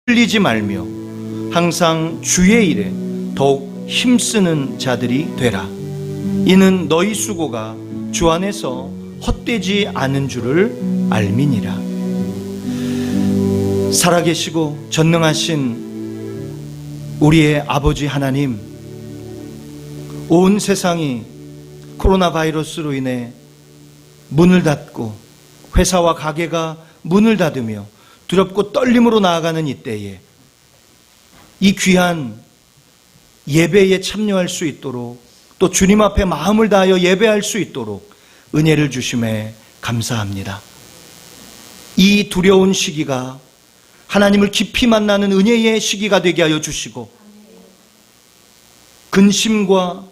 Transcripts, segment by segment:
흘리지 말며 항상 주의 일에 더욱 힘쓰는 자들이 되라. 이는 너희 수고가 주 안에서 헛되지 않은 줄을 알미니라. 살아계시고 전능하신 우리의 아버지 하나님, 온 세상이 코로나 바이러스로 인해 문을 닫고 회사와 가게가 문을 닫으며 두렵고 떨림으로 나아가는 이때에 이 귀한 예배에 참여할 수 있도록, 또 주님 앞에 마음을 다하여 예배할 수 있도록 은혜를 주심에 감사합니다. 이 두려운 시기가 하나님을 깊이 만나는 은혜의 시기가 되게 하여 주시고, 근심과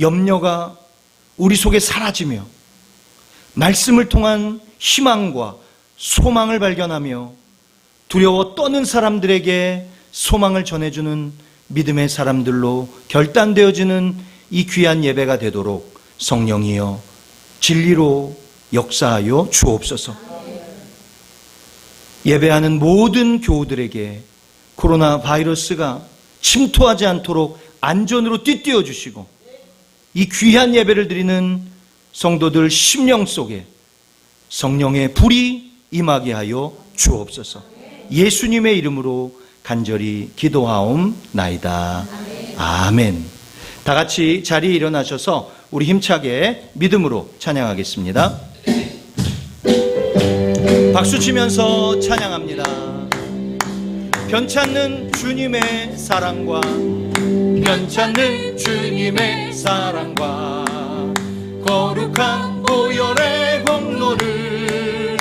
염려가 우리 속에 사라지며 말씀을 통한 희망과 소망을 발견하며 두려워 떠는 사람들에게 소망을 전해주는 믿음의 사람들로 결단되어지는 이 귀한 예배가 되도록 성령이여 진리로 역사하여 주옵소서. 예배하는 모든 교우들에게 코로나 바이러스가 침투하지 않도록 안전으로 띠띠어 주시고, 이 귀한 예배를 드리는 성도들 심령 속에 성령의 불이 임하게 하여 주옵소서. 예수님의 이름으로 간절히 기도하옵나이다. 아멘. 다 같이 자리에 일어나셔서 우리 힘차게 믿음으로 찬양하겠습니다. 박수 치면서 찬양합니다. 변찮는 주님의 사랑과, 변찮는 주님의 사랑과 거룩한 보혈의 공로를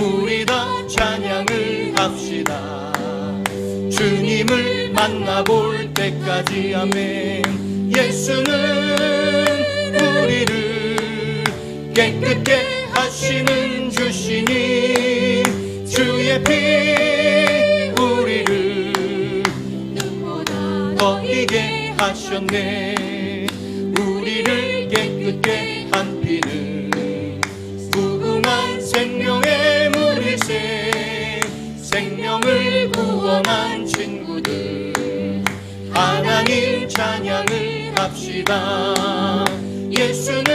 우리 다 찬양을 합시다. 주님을 만나볼 때까지. 아멘. 예수는 우리를 깨끗게 하시는 주시니 주의 피 우리를 눈보다 더 이게 하셨네. 우리를 깨끗게 한 피는 무궁한 생명의 물일세. 생명을 구원한 친구들 하나님 찬양을 합시다. 예수는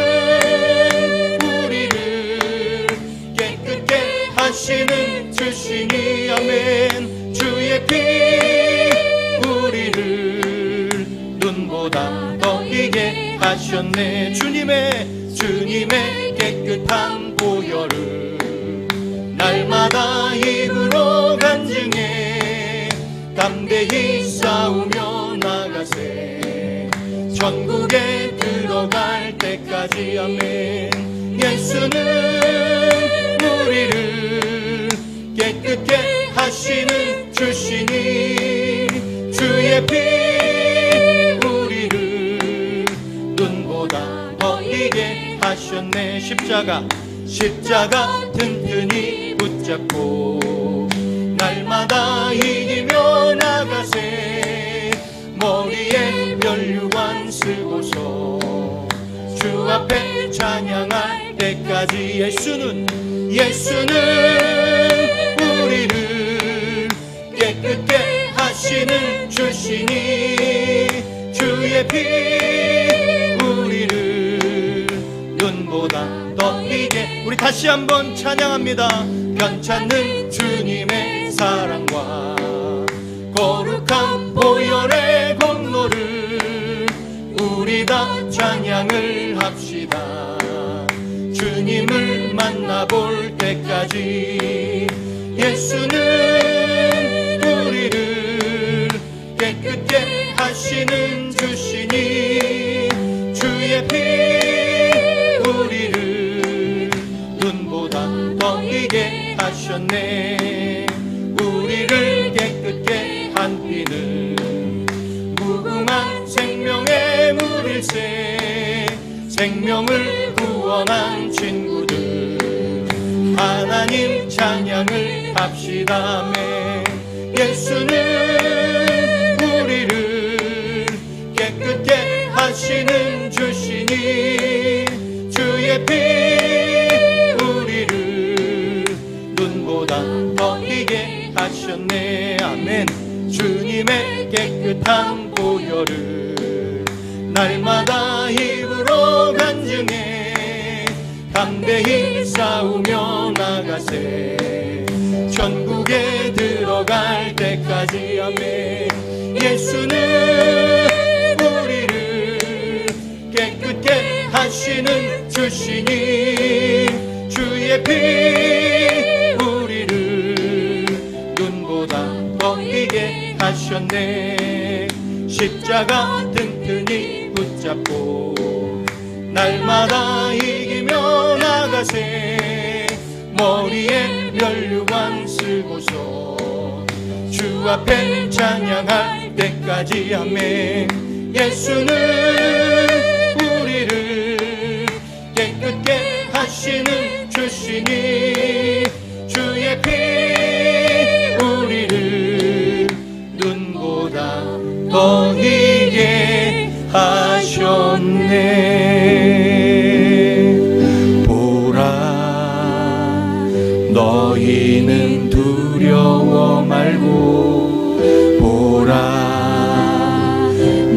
우리를 깨끗게 하시는 주시니. 아멘. 주의 피 우리를 눈보다 더 이게 하셨네. 주님의 깨끗한 보혈을 날마다 입으로 간증해 담대히 싸우며 나가세. 천국에 들어갈 때까지. 아멘. 예수는 우리를 깨끗게 하시는 주시니 주의 피 우리를 눈보다 더 이게 하셨네. 십자가 튼튼히 붙잡고 날마다 이기며 나가세. 머리에 면류관 쓰고서 주 앞에 찬양할 때까지. 예수는 우리를 깨끗게 하시는 주시니 주의 피 우리를 눈보다 더 이게. 우리 다시 한번 찬양합니다. 변찮는 주님의 사랑과 거룩한 보혈의 공로를 우리 다 찬양을 합시다. 주님을 만나볼 때까지. 예수는 우리를 깨끗게 하시는 주시니 주의 피 우리를 눈보다 더 이게 하셨네. 우리를 깨끗게 한 피는 무궁한 생명의 물일세. 생명을 구원한 친구들 하나님 찬양을 합시다. 아멘. 예수는 우리를 깨끗게 하시는 주시니 주의 피 우리를 눈보다 더 이게 하셨네. 아멘. 주님의 깨끗한 보혈을 날마다 입으로 간증해 담대히 싸우며 나가세. 천국에 들어갈 때까지 아멘. 예수는 우리를 깨끗게 하시는 주시니 주의 피 우리를 눈보다 더 이게 하셨네. 십자가 튼튼히 붙잡고 날마다 이기며 나가세. 머리에 면류관 쓰고서 주 앞에 찬양할 때까지 아멘. 예수는 우리를 깨끗게 하시는 주시니 주의 피 우리를 눈보다 더 이게 하셨네. 보라 너희는 두려워 말고 보라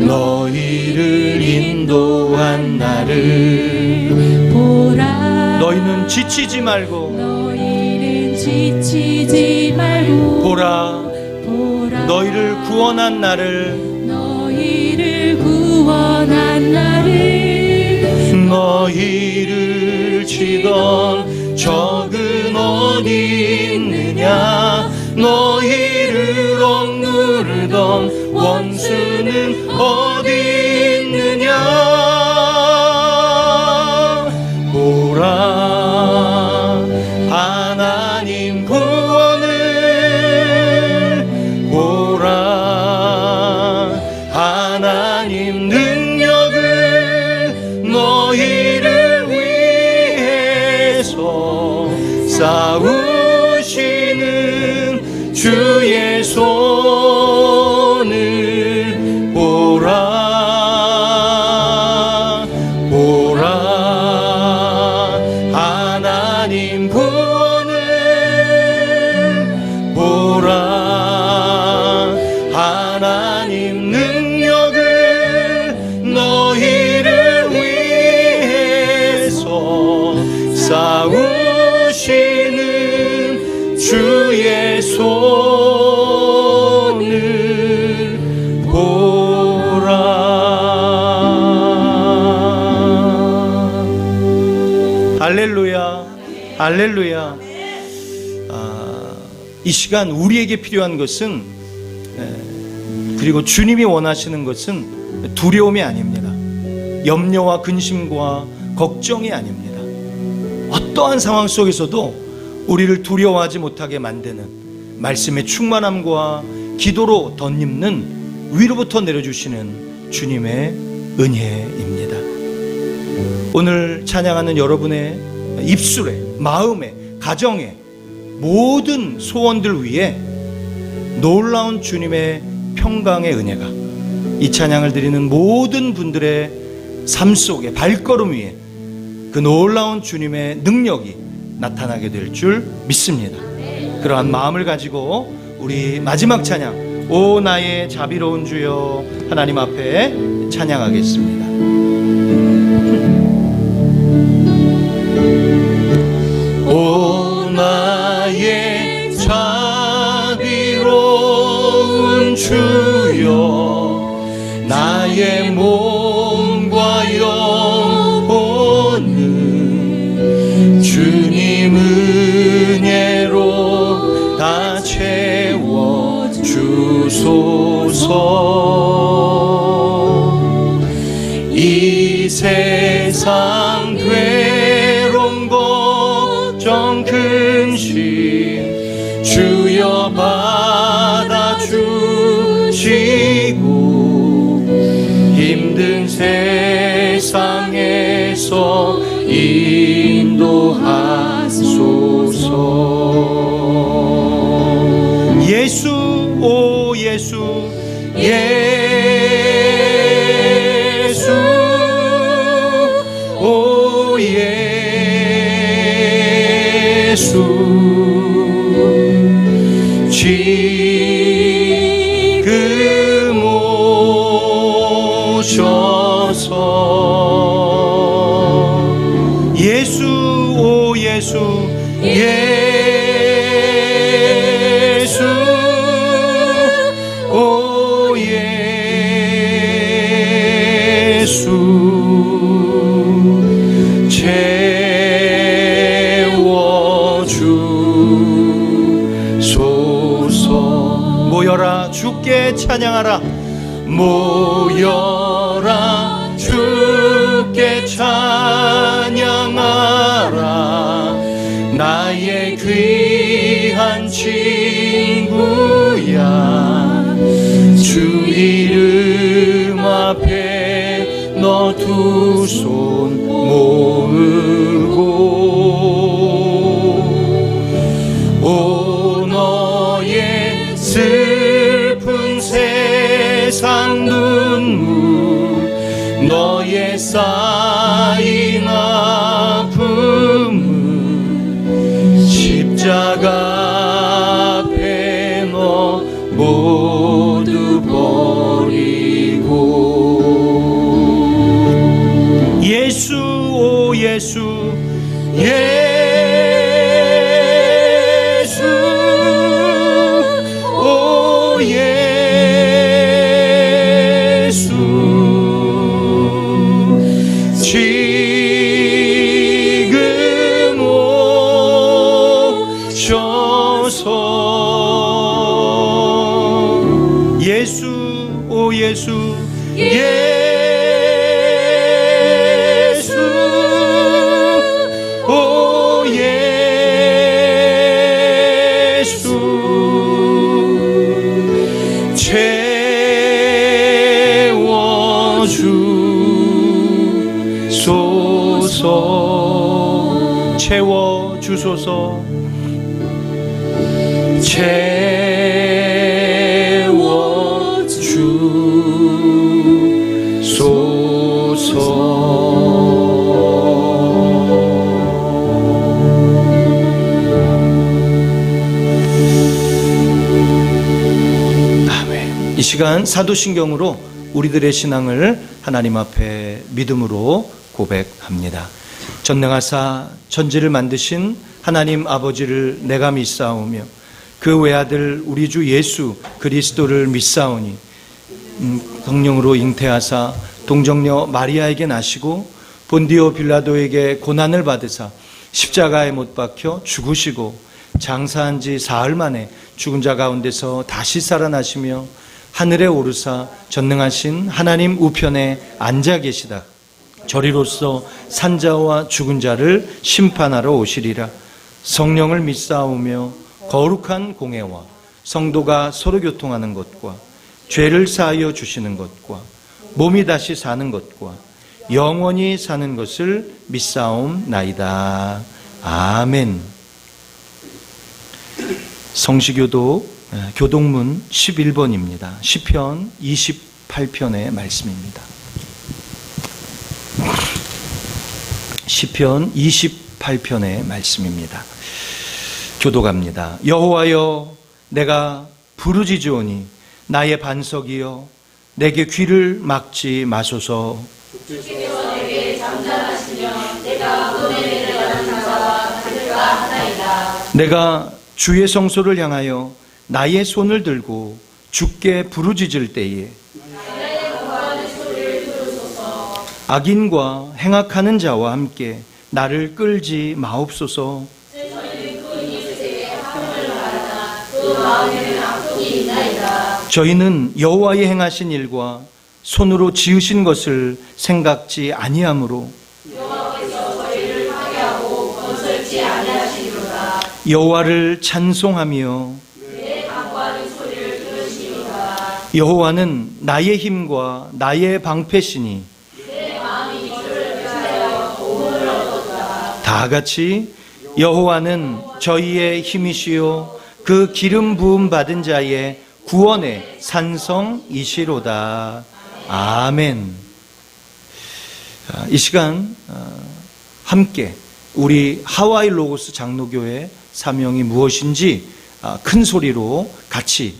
너희를 인도한 나를 보라 너희는 지치지 말고 너희는 지치지 말고 보라 보라 너희를 구원한 나를 너희를 구원한 나를 너희를 치던 적은 어디 있느냐 너희를 억누르던 원수는 어디 있느냐 보라 하나님 구원을 보라 하나님 능력을 너희를 위해서 싸우시는 주의 손을 보라 보라 하나님 구원을 보라 하나님 능력을 너희를 위해서 싸우시는 주의 손을 보라. 할렐루야 할렐루야. 이 시간 우리에게 필요한 것은 그리고 주님이 원하시는 것은 두려움이 아닙니다. 염려와 근심과 걱정이 아닙니다. 어떠한 상황 속에서도 우리를 두려워하지 못하게 만드는 말씀의 충만함과 기도로 덧입는 위로부터 내려주시는 주님의 은혜입니다. 오늘 찬양하는 여러분의 입술에, 마음에, 가정에 모든 소원들 위에 놀라운 주님의 평강의 은혜가 이 찬양을 드리는 모든 분들의 삶 속에 발걸음 위에 그 놀라운 주님의 능력이 나타나게 될 줄 믿습니다. 그러한 마음을 가지고 우리 마지막 찬양 오 나의 자비로운 주여 하나님 앞에 찬양하겠습니다. 오 나의 자비로운 주여 나의 몸과 영혼을 주님 은혜로 다 채워 주소서. 이 세상 괴로움 걱정 근심 주여 받아주시고 힘든 세상에서 인도하소서. 예수 오 예수 예수 오 예수 주소서. 예수 오 예수 예수 오 예수 채워주소서. 모여라 주께 찬양하라. 모여라 주께 찬양하라. 나의 귀한 친구야. 주 이름 앞에 너 두 손 모으고 오 너의 슬픈 세상 눈물 너의 쌓인 아픔을 십자가 앞에 너 모두 버리고 예수 오 예수 예수 오 예수 지금 오셔서 예수 오 예수 예수 오 예수 채워주소서. 채워주소서. 아멘. 이 시간 사도신경으로 우리들의 신앙을 하나님 앞에 믿음으로 고백합니다. 전능하사 천지를 만드신 하나님 아버지를 내가 믿사오며 그 외아들 우리 주 예수 그리스도를 믿사오니 성령으로 잉태하사 동정녀 마리아에게 나시고 본디오 빌라도에게 고난을 받으사 십자가에 못 박혀 죽으시고 장사한 지 사흘 만에 죽은 자 가운데서 다시 살아나시며 하늘에 오르사 전능하신 하나님 우편에 앉아 계시다. 저리로서 산자와 죽은 자를 심판하러 오시리라. 성령을 믿사오며 거룩한 공회와 성도가 서로 교통하는 것과 죄를 사하여 주시는 것과 몸이 다시 사는 것과 영원히 사는 것을 믿사옵나이다. 아멘. 성시교도 교동문 11번입니다. 시편 28편의 말씀입니다. 시편 28편의 말씀입니다. 교독합니다. 여호와여 내가 부르짖으오니 나의 반석이여 내게 귀를 막지 마소서. 주께서 내게 잠잠하시며 내가 은혜 내려가는 자와 그들과 하나이다. 내가 주의 성소를 향하여 나의 손을 들고 주께 부르짖을 때에 악인과 행악하는 자와 함께 나를 끌지 마옵소서. 저희는 여호와의 행하신 일과 손으로 지으신 것을 생각지 아니하므로 여호와를 찬송하며 여호와는 나의 힘과 나의 방패시니 다 같이 여호와는 저희의 힘이시요 그 기름 부음 받은 자의 구원의 산성이시로다. 아멘. 이 시간 함께 우리 하와이 로고스 장로교회 사명이 무엇인지 큰 소리로 같이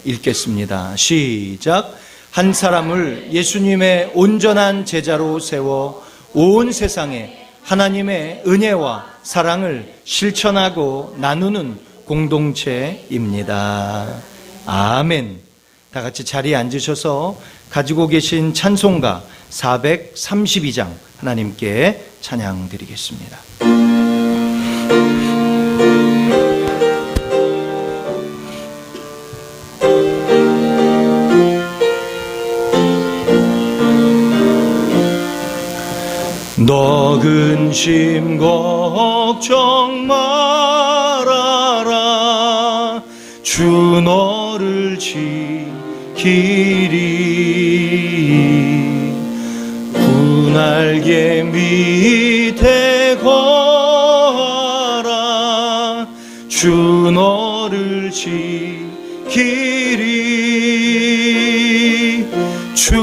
읽겠습니다. 시작. 한 사람을 예수님의 온전한 제자로 세워 온 세상에 하나님의 은혜와 사랑을 실천하고 나누는 공동체입니다. 아멘. 다 같이 자리에 앉으셔서 가지고 계신 찬송가 432장 하나님께 찬양 드리겠습니다. 너 근심 걱정 말아라. 주 너를 지키리. 군날개 밑에 거하라. 주 너를 지키리. 주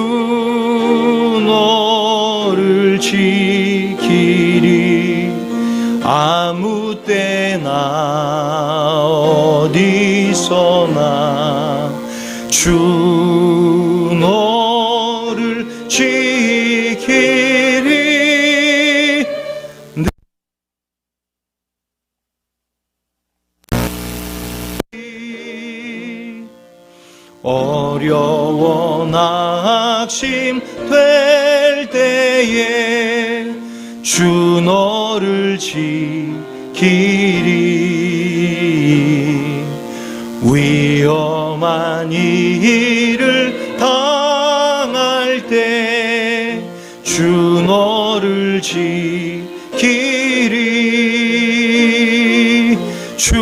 너를 지키리. 아무 때나 어디서나 주 너를 지키리. 어려워 낙심될 때에 주 너를 지키리. 위험한 일을 당할 때 주 너를 지키리. 주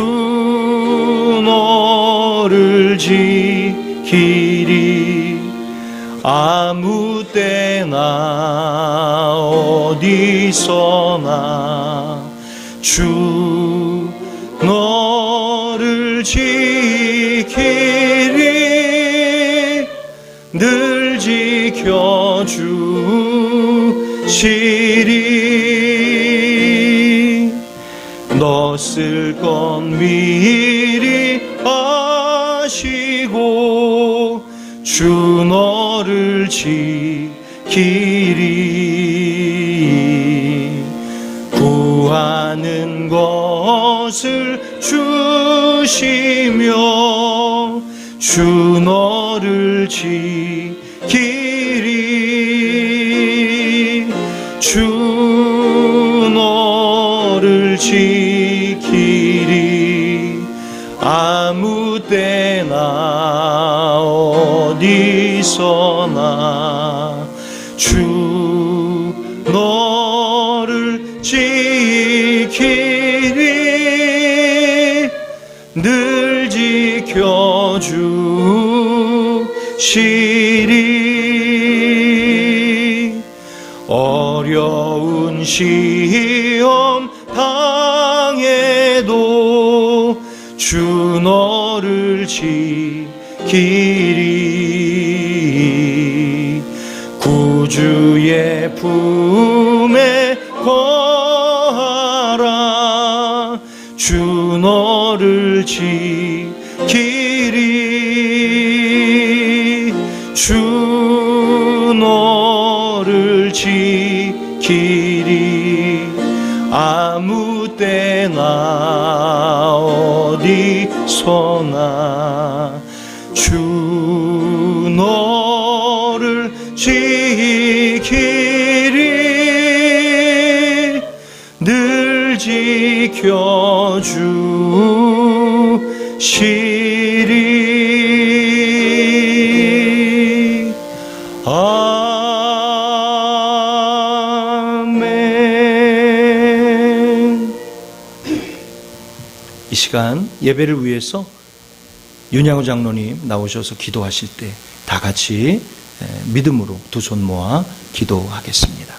너를 지키리. 아무 때나 어디서나 주 너를 지키리. 늘 지켜주시리. 너 쓸 것 미리 아시고 주 너를 지키리. 구하는 것을 주시며 주 너를 지키리. 주 너를 지키리. 아무 때나 어디서나 주 너를 지키리. 늘 지켜주시리. 어려운 시험 당해도 주 너를 지키리. 구주의 품에 거하라. 주 너를 지키리. 주 너를 지키리. 아무 때나 어디서나 주 너를 지키리. 늘 지켜주시리. 아멘. 이 시간 예배를 위해서 윤양호 장로님 나오셔서 기도하실 때 다 같이 믿음으로 두 손 모아 기도하겠습니다.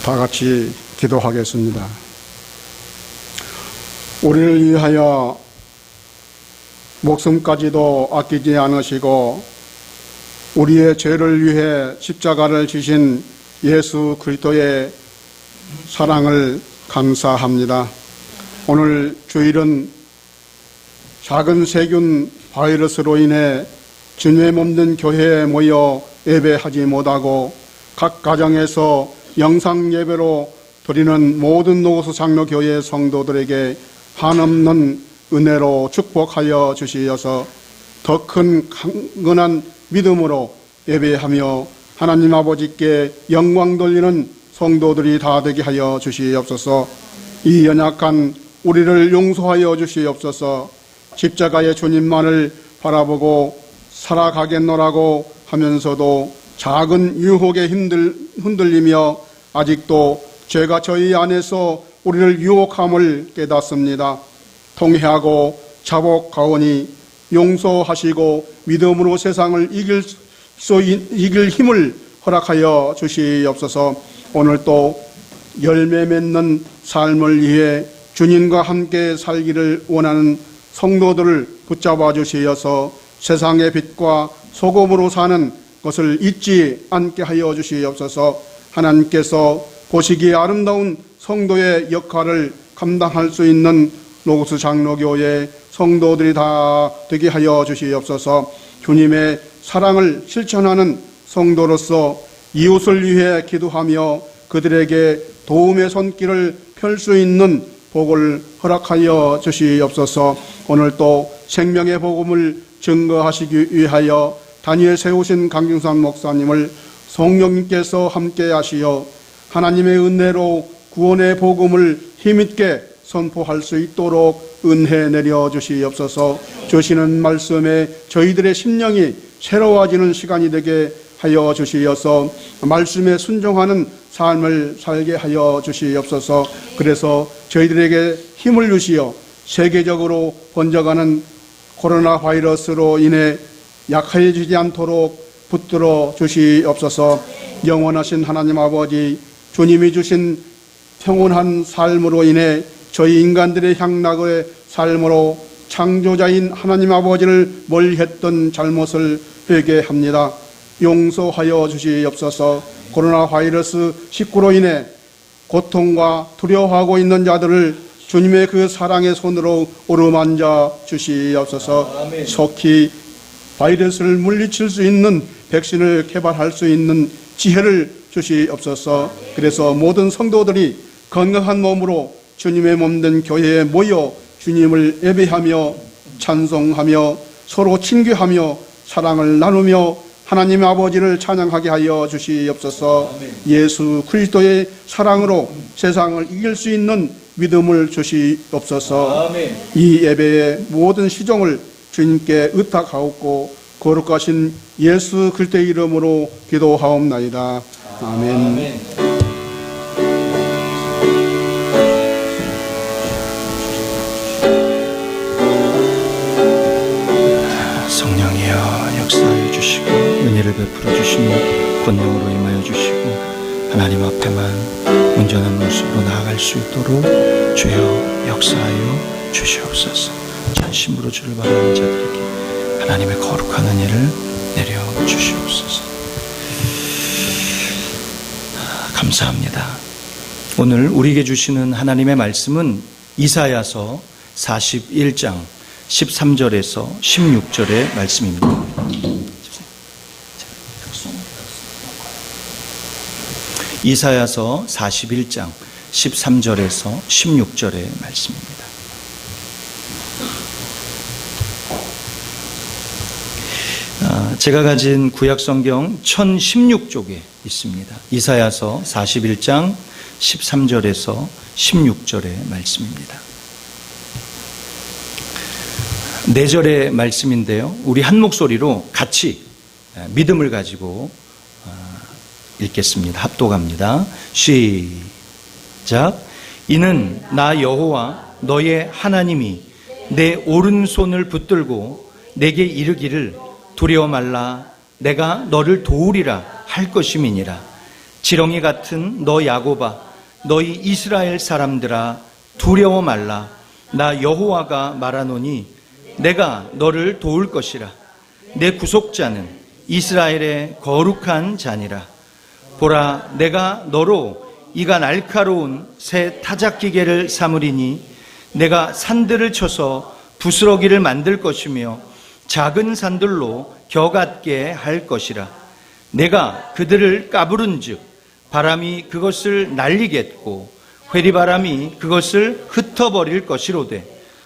다 같이 기도하겠습니다. 우리를 위하여 목숨까지도 아끼지 않으시고 우리의 죄를 위해 십자가를 지신 예수 그리스도의 사랑을 감사합니다. 오늘 주일은 작은 세균 바이러스로 인해 주님의 몸된 교회에 모여 예배하지 못하고 각 가정에서 영상 예배로 드리는 모든 노고수 장로교회 성도들에게 한없는 은혜로 축복하여 주시어서 더 큰 강건한 믿음으로 예배하며 하나님 아버지께 영광 돌리는 성도들이 다 되게 하여 주시옵소서. 이 연약한 우리를 용서하여 주시옵소서. 십자가의 주님만을 바라보고 살아가겠노라고 하면서도 작은 유혹에 흔들리며 아직도 죄가 저희 안에서 우리를 유혹함을 깨닫습니다. 통회하고 자복하오니 용서하시고 믿음으로 세상을 이길 힘을 허락하여 주시옵소서. 오늘 또 열매 맺는 삶을 위해 주님과 함께 살기를 원하는 성도들을 붙잡아 주시어서 세상의 빛과 소금으로 사는 것을 잊지 않게 하여 주시옵소서. 하나님께서 보시기에 아름다운 성도의 역할을 감당할 수 있는 노고수 장로교회 성도들이 다 되게 하여 주시옵소서. 주님의 사랑을 실천하는 성도로서 이웃을 위해 기도하며 그들에게 도움의 손길을 펼 수 있는 복을 허락하여 주시옵소서. 오늘 또 생명의 복음을 증거하시기 위하여 단위에 세우신 강경산 목사님을 성령님께서 함께 하시어 하나님의 은혜로 구원의 복음을 힘있게 선포할 수 있도록 은혜 내려 주시옵소서. 주시는 말씀에 저희들의 심령이 새로워지는 시간이 되게 하여 주시어서 말씀에 순종하는 삶을 살게 하여 주시옵소서. 그래서 저희들에게 힘을 주시어 세계적으로 번져가는 코로나 바이러스로 인해 약해지지 않도록 붙들어 주시옵소서. 영원하신 하나님 아버지, 주님이 주신 평온한 삶으로 인해 저희 인간들의 향락의 삶으로 창조자인 하나님 아버지를 멀리했던 잘못을 회개합니다. 용서하여 주시옵소서. 코로나 바이러스 19로 인해 고통과 두려워하고 있는 자들을 주님의 그 사랑의 손으로 어루만져 주시옵소서. 속히 바이러스를 물리칠 수 있는 백신을 개발할 수 있는 지혜를 주시옵소서. 그래서 모든 성도들이 건강한 몸으로 주님의 몸된 교회에 모여 주님을 예배하며 찬송하며 서로 친교하며 사랑을 나누며 하나님 아버지를 찬양하게 하여 주시옵소서. 예수 그리스도의 사랑으로 세상을 이길 수 있는 믿음을 주시옵소서. 이 예배의 모든 시종을 주님께 의탁하옵고 거룩하신 예수 그리스도의 이름으로 기도하옵나이다. 아멘. 성령이여 역사하여 주시고 은혜를 베풀어 주시며 권능으로 임하여 주시고 하나님 앞에만 온전한 모습으로 나아갈 수 있도록 주여 역사하여 주시옵소서. 전심으로 주를 바라는 자들에게 하나님의 거룩한 은혜를 내려 주시옵소서. 감사합니다. 오늘 우리에게 주시는 하나님의 말씀은 이사야서 41장 13절에서 16절의 말씀입니다. 이사야서 41장 13절에서 16절의 말씀입니다. 제가 가진 구약성경 1016쪽에 있습니다. 이사야서 41장 13절에서 16절의 말씀입니다. 4절의 말씀인데요. 우리 한 목소리로 같이 믿음을 가지고 읽겠습니다. 합독합니다. 시작. 이는 나 여호와 너의 하나님이 내 오른손을 붙들고 내게 이르기를 두려워 말라 내가 너를 도우리라 할 것임이니라. 지렁이 같은 너 야곱아 너희 이스라엘 사람들아 두려워 말라 나 여호와가 말하노니 내가 너를 도울 것이라. 내 구속자는 이스라엘의 거룩한 자니라. 보라 내가 너로 이가 날카로운 새 타작기계를 삼으리니 내가 산들을 쳐서 부스러기를 만들 것이며 작은 산들로 겨같게 할 것이라. 내가 그들을 까부른즉 바람이 그것을 날리겠고 회리바람이 그것을 흩어버릴 것이로되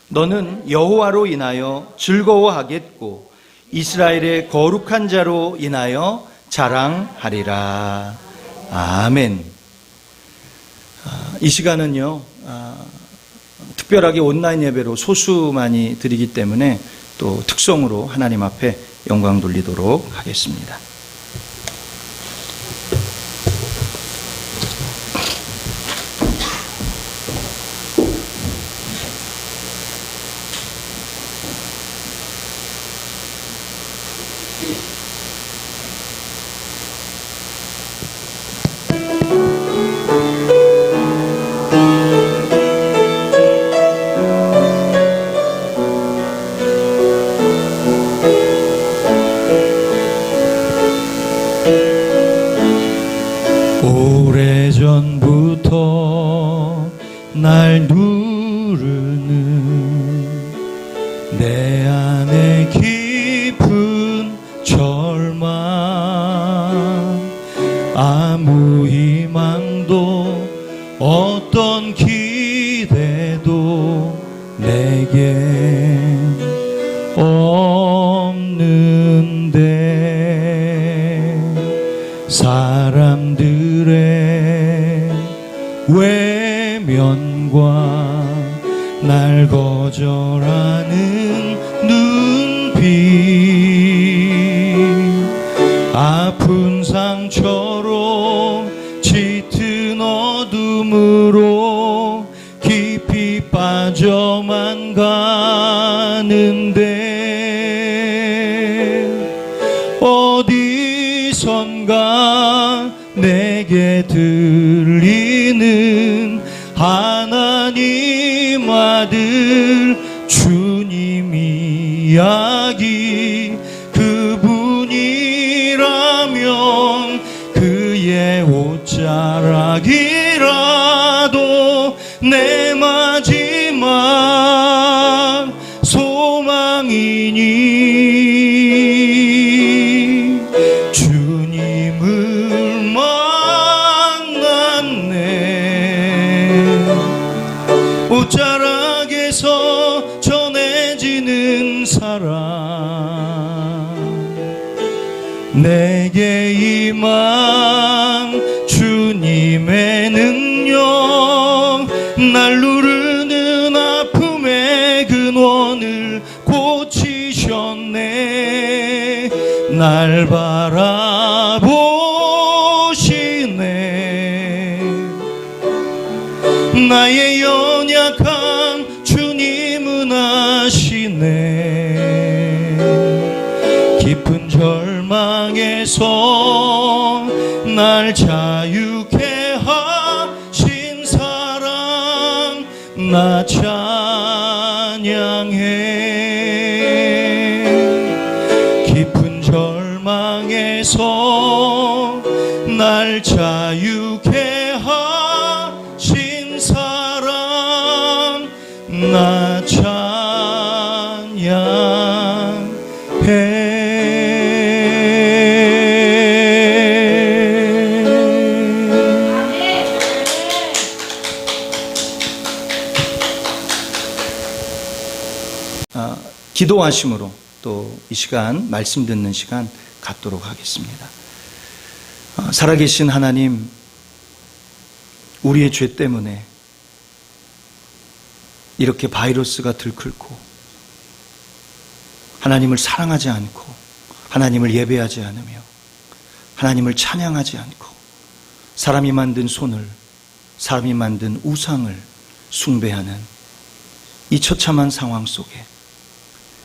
너는 여호와로 인하여 즐거워하겠고 이스라엘의 거룩한 자로 인하여 자랑하리라. 아멘. 이 시간은요, 특별하게 온라인 예배로 소수만이 드리기 때문에 또 특성으로 하나님 앞에 영광 돌리도록 하겠습니다. 오래전부터 날 누르는 내 안에 깊은 절망, 아무 희망도 어떤 기대도 내겐 없는데 사람들의 외면과 날 거절하는 눈빛, 아픈 상처로 짙은 어둠으로 깊이 빠져만 가는데 어디선가 내게 들리는 하나님 아들 주님 이야기, 그분이라면 그의 옷자락이라도 내 마지막 소망이니 주님을 만났네. 옷자락에서 전해지는 사랑, 내게 임한 주님의 능력, 날 누르는 아픔의 근원을 고치셨네. 날 바라보시네. 나의 연약함 주님은 아시네. 깊은 절망에서 날 자유케 하신 사랑, 나 찬양해. 깊은 절망에서 날 자유케 하신 사랑, 나 찬양해. 기도하심으로 또 이 시간 말씀 듣는 시간 갖도록 하겠습니다. 살아계신 하나님, 우리의 죄 때문에 이렇게 바이러스가 들끓고 하나님을 사랑하지 않고 하나님을 예배하지 않으며 하나님을 찬양하지 않고 사람이 만든 손을, 사람이 만든 우상을 숭배하는 이 처참한 상황 속에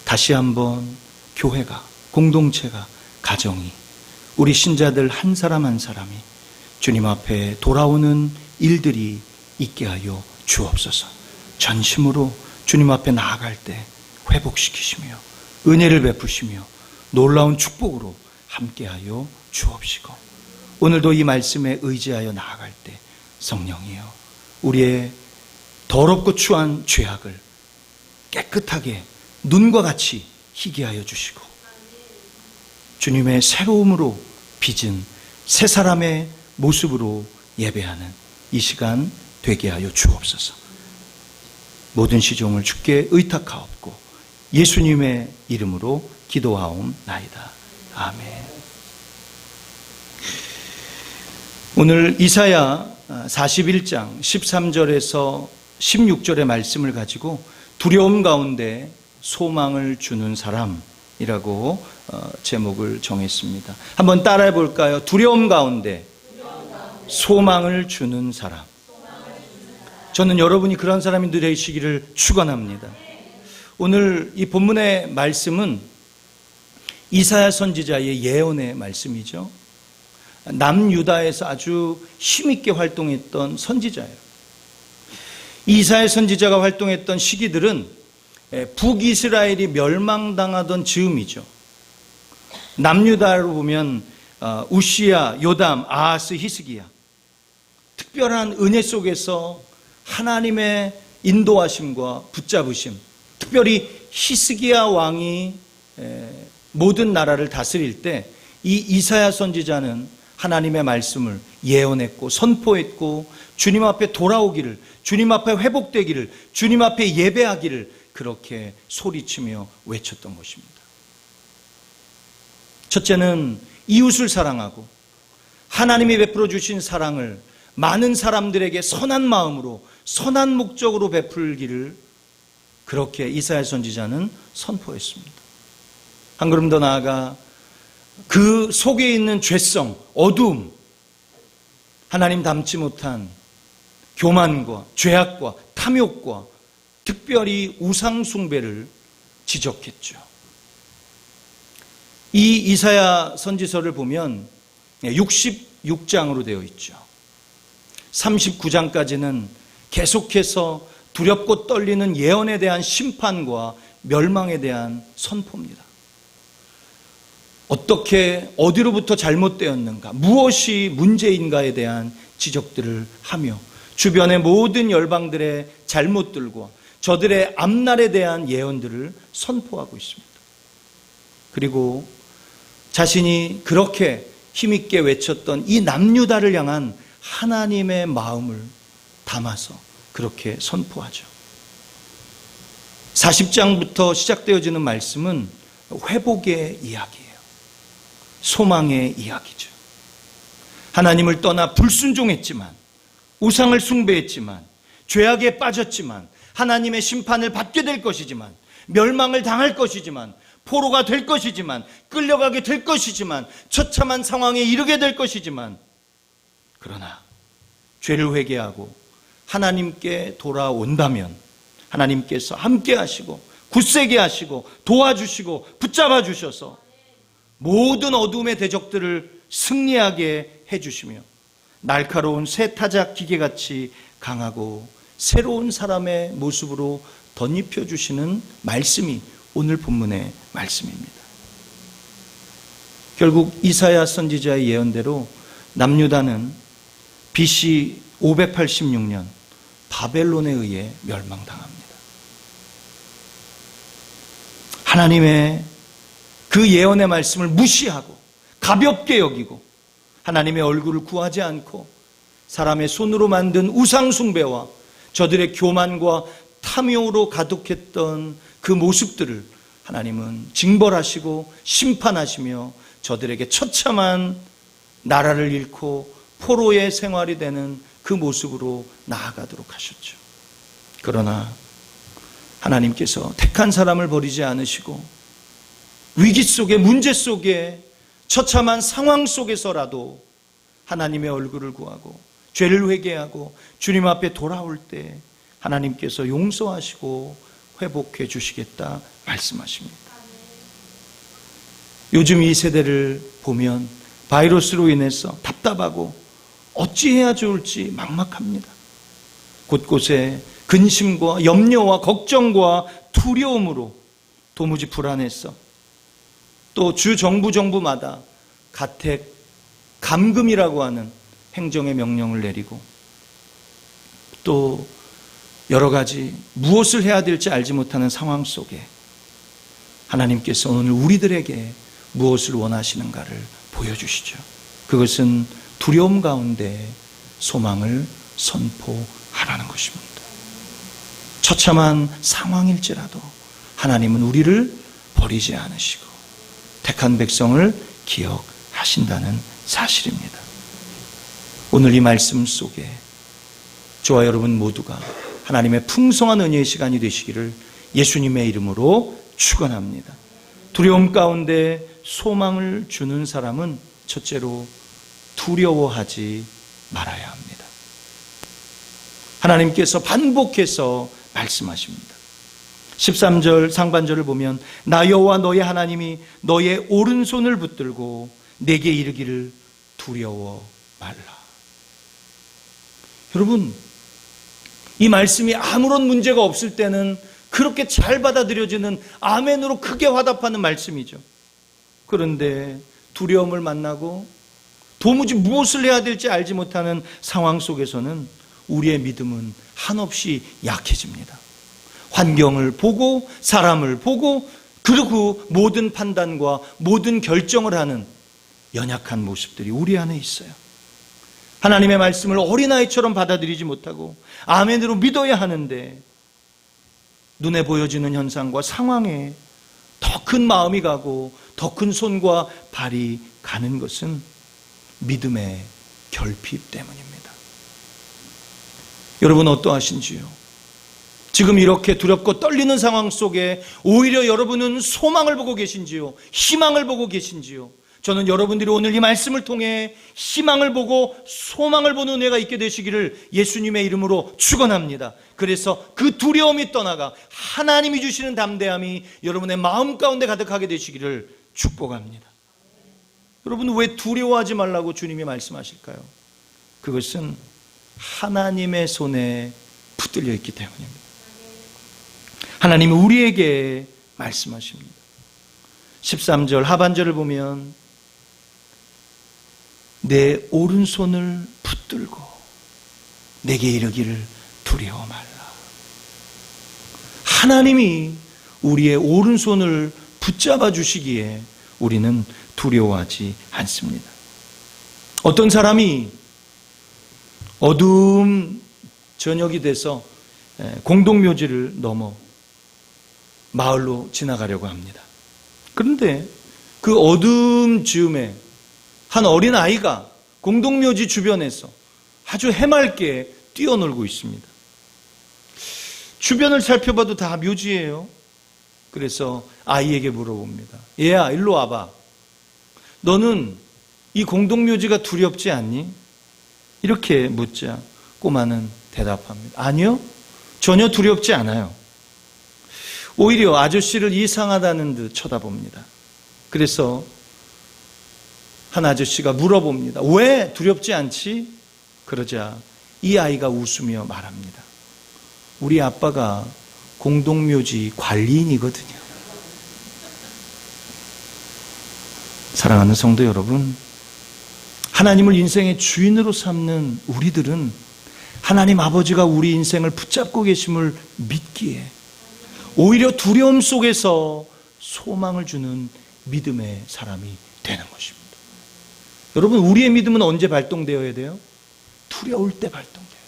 다시 한번 교회가, 공동체가, 가정이, 우리 신자들 한 사람 한 사람이 주님 앞에 돌아오는 일들이 있게 하여 주옵소서. 전심으로 주님 앞에 나아갈 때 회복시키시며 은혜를 베푸시며 놀라운 축복으로 함께하여 주옵시고, 오늘도 이 말씀에 의지하여 나아갈 때 성령이여 우리의 더럽고 추한 죄악을 깨끗하게 눈과 같이 희게 하여 주시고 주님의 새로움으로 빚은 새 사람의 모습으로 예배하는 이 시간 되게 하여 주옵소서. 모든 시종을 주께 의탁하옵고 예수님의 이름으로 기도하옵나이다. 아멘. 오늘 이사야 41장 13절에서 16절의 말씀을 가지고 두려움 가운데 소망을 주는 사람이라고 제목을 정했습니다. 한번 따라해 볼까요? 두려움 가운데 소망을 주는 사람. 저는 여러분이 그런 사람이 되시기를 축원합니다. 오늘 이 본문의 말씀은 이사야 선지자의 예언의 말씀이죠. 남유다에서 아주 힘있게 활동했던 선지자예요. 이사야 선지자가 활동했던 시기들은 북이스라엘이 멸망당하던 즈음이죠. 남유다로 보면 우시야, 요담, 아하스, 히스기야. 특별한 은혜 속에서 하나님의 인도하심과 붙잡으심, 특별히 히스기야 왕이 모든 나라를 다스릴 때 이 이사야 선지자는 하나님의 말씀을 예언했고 선포했고 주님 앞에 돌아오기를, 주님 앞에 회복되기를, 주님 앞에 예배하기를 그렇게 소리치며 외쳤던 것입니다. 첫째는 이웃을 사랑하고 하나님이 베풀어 주신 사랑을 많은 사람들에게 선한 마음으로 선한 목적으로 베풀기를 그렇게 이사야 선지자는 선포했습니다. 한 걸음 더 나아가 그 속에 있는 죄성, 어두움, 하나님 닮지 못한 교만과 죄악과 탐욕과 특별히 우상 숭배를 지적했죠. 이 이사야 선지서를 보면 66장으로 되어 있죠. 39장까지는 계속해서 두렵고 떨리는 예언에 대한 심판과 멸망에 대한 선포입니다. 어떻게 어디로부터 잘못되었는가, 무엇이 문제인가에 대한 지적들을 하며 주변의 모든 열방들의 잘못들과 저들의 앞날에 대한 예언들을 선포하고 있습니다. 그리고 자신이 그렇게 힘있게 외쳤던 이 남유다를 향한 하나님의 마음을 담아서 그렇게 선포하죠. 40장부터 시작되어지는 말씀은 회복의 이야기예요. 소망의 이야기죠. 하나님을 떠나 불순종했지만, 우상을 숭배했지만, 죄악에 빠졌지만, 하나님의 심판을 받게 될 것이지만, 멸망을 당할 것이지만, 포로가 될 것이지만, 끌려가게 될 것이지만, 처참한 상황에 이르게 될 것이지만, 그러나 죄를 회개하고 하나님께 돌아온다면 하나님께서 함께 하시고 굳세게 하시고 도와주시고 붙잡아 주셔서 모든 어둠의 대적들을 승리하게 해주시며 날카로운 새 타작 기계같이 강하고 새로운 사람의 모습으로 덧입혀 주시는 말씀이 오늘 본문의 말씀입니다. 결국 이사야 선지자의 예언대로 남유다는 BC 586년 바벨론에 의해 멸망당합니다. 하나님의 그 예언의 말씀을 무시하고 가볍게 여기고 하나님의 얼굴을 구하지 않고 사람의 손으로 만든 우상 숭배와 저들의 교만과 탐욕으로 가득했던 그 모습들을 하나님은 징벌하시고 심판하시며 저들에게 처참한 나라를 잃고 포로의 생활이 되는 그 모습으로 나아가도록 하셨죠. 그러나 하나님께서 택한 사람을 버리지 않으시고 위기 속에, 문제 속에, 처참한 상황 속에서라도 하나님의 얼굴을 구하고 죄를 회개하고 주님 앞에 돌아올 때 하나님께서 용서하시고 회복해 주시겠다 말씀하십니다. 요즘 이 세대를 보면 바이러스로 인해서 답답하고 어찌해야 좋을지 막막합니다. 곳곳에 근심과 염려와 걱정과 두려움으로 도무지 불안해서 또 주 정부마다 가택 감금이라고 하는 행정의 명령을 내리고 또 여러 가지 무엇을 해야 될지 알지 못하는 상황 속에 하나님께서 오늘 우리들에게 무엇을 원하시는가를 보여주시죠. 그것은 두려움 가운데 소망을 선포하라는 것입니다. 처참한 상황일지라도 하나님은 우리를 버리지 않으시고 택한 백성을 기억하신다는 사실입니다. 오늘 이 말씀 속에 저와 여러분 모두가 하나님의 풍성한 은혜의 시간이 되시기를 예수님의 이름으로 축원합니다. 두려움 가운데 소망을 주는 사람은 첫째로 두려워하지 말아야 합니다. 하나님께서 반복해서 말씀하십니다. 13절 상반절을 보면 나 여호와 너의 하나님이 너의 오른손을 붙들고 내게 이르기를 두려워 말라. 여러분, 이 말씀이 아무런 문제가 없을 때는 그렇게 잘 받아들여지는 아멘으로 크게 화답하는 말씀이죠. 그런데 두려움을 만나고 도무지 무엇을 해야 될지 알지 못하는 상황 속에서는 우리의 믿음은 한없이 약해집니다. 환경을 보고 사람을 보고 그리고 모든 판단과 모든 결정을 하는 연약한 모습들이 우리 안에 있어요. 하나님의 말씀을 어린아이처럼 받아들이지 못하고 아멘으로 믿어야 하는데 눈에 보여지는 현상과 상황에 더 큰 마음이 가고 더 큰 손과 발이 가는 것은 믿음의 결핍 때문입니다. 여러분 어떠하신지요? 지금 이렇게 두렵고 떨리는 상황 속에 오히려 여러분은 소망을 보고 계신지요? 희망을 보고 계신지요? 저는 여러분들이 오늘 이 말씀을 통해 희망을 보고 소망을 보는 은혜가 있게 되시기를 예수님의 이름으로 축원합니다. 그래서 그 두려움이 떠나가 하나님이 주시는 담대함이 여러분의 마음 가운데 가득하게 되시기를 축복합니다. 여러분 왜 두려워하지 말라고 주님이 말씀하실까요? 그것은 하나님의 손에 붙들려 있기 때문입니다. 하나님은 우리에게 말씀하십니다. 13절 하반절을 보면 내 오른손을 붙들고 내게 이르기를 두려워 말라. 하나님이 우리의 오른손을 붙잡아 주시기에 우리는 두려워하지 않습니다. 어떤 사람이 어두운 저녁이 돼서 공동묘지를 넘어 마을로 지나가려고 합니다. 그런데 그 어두운 즈음에 한 어린 아이가 공동묘지 주변에서 아주 해맑게 뛰어놀고 있습니다. 주변을 살펴봐도 다 묘지예요. 그래서 아이에게 물어봅니다. 얘야, 일로 와봐. 너는 이 공동묘지가 두렵지 않니? 이렇게 묻자 꼬마는 대답합니다. 아니요, 전혀 두렵지 않아요. 오히려 아저씨를 이상하다는 듯 쳐다봅니다. 그래서 한 아저씨가 물어봅니다. 왜 두렵지 않지? 그러자 이 아이가 웃으며 말합니다. 우리 아빠가 공동묘지 관리인이거든요. 사랑하는 성도 여러분, 하나님을 인생의 주인으로 삼는 우리들은 하나님 아버지가 우리 인생을 붙잡고 계심을 믿기에 오히려 두려움 속에서 소망을 주는 믿음의 사람이 되는 것입니다. 여러분, 우리의 믿음은 언제 발동되어야 돼요? 두려울 때 발동되어야 돼요.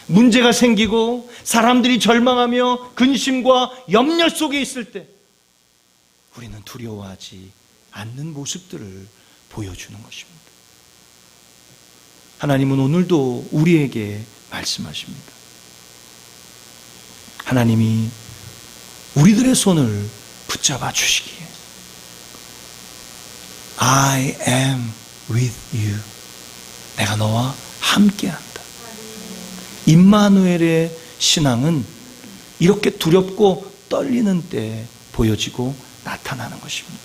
문제가 생기고 사람들이 절망하며 근심과 염려 속에 있을 때 우리는 두려워하지 않는 모습들을 보여주는 것입니다. 하나님은 오늘도 우리에게 말씀하십니다. 하나님이 우리들의 손을 붙잡아 주시기에 I am with you. 내가 너와 함께한다. 임마누엘의 신앙은 이렇게 두렵고 떨리는 때 보여지고 나타나는 것입니다.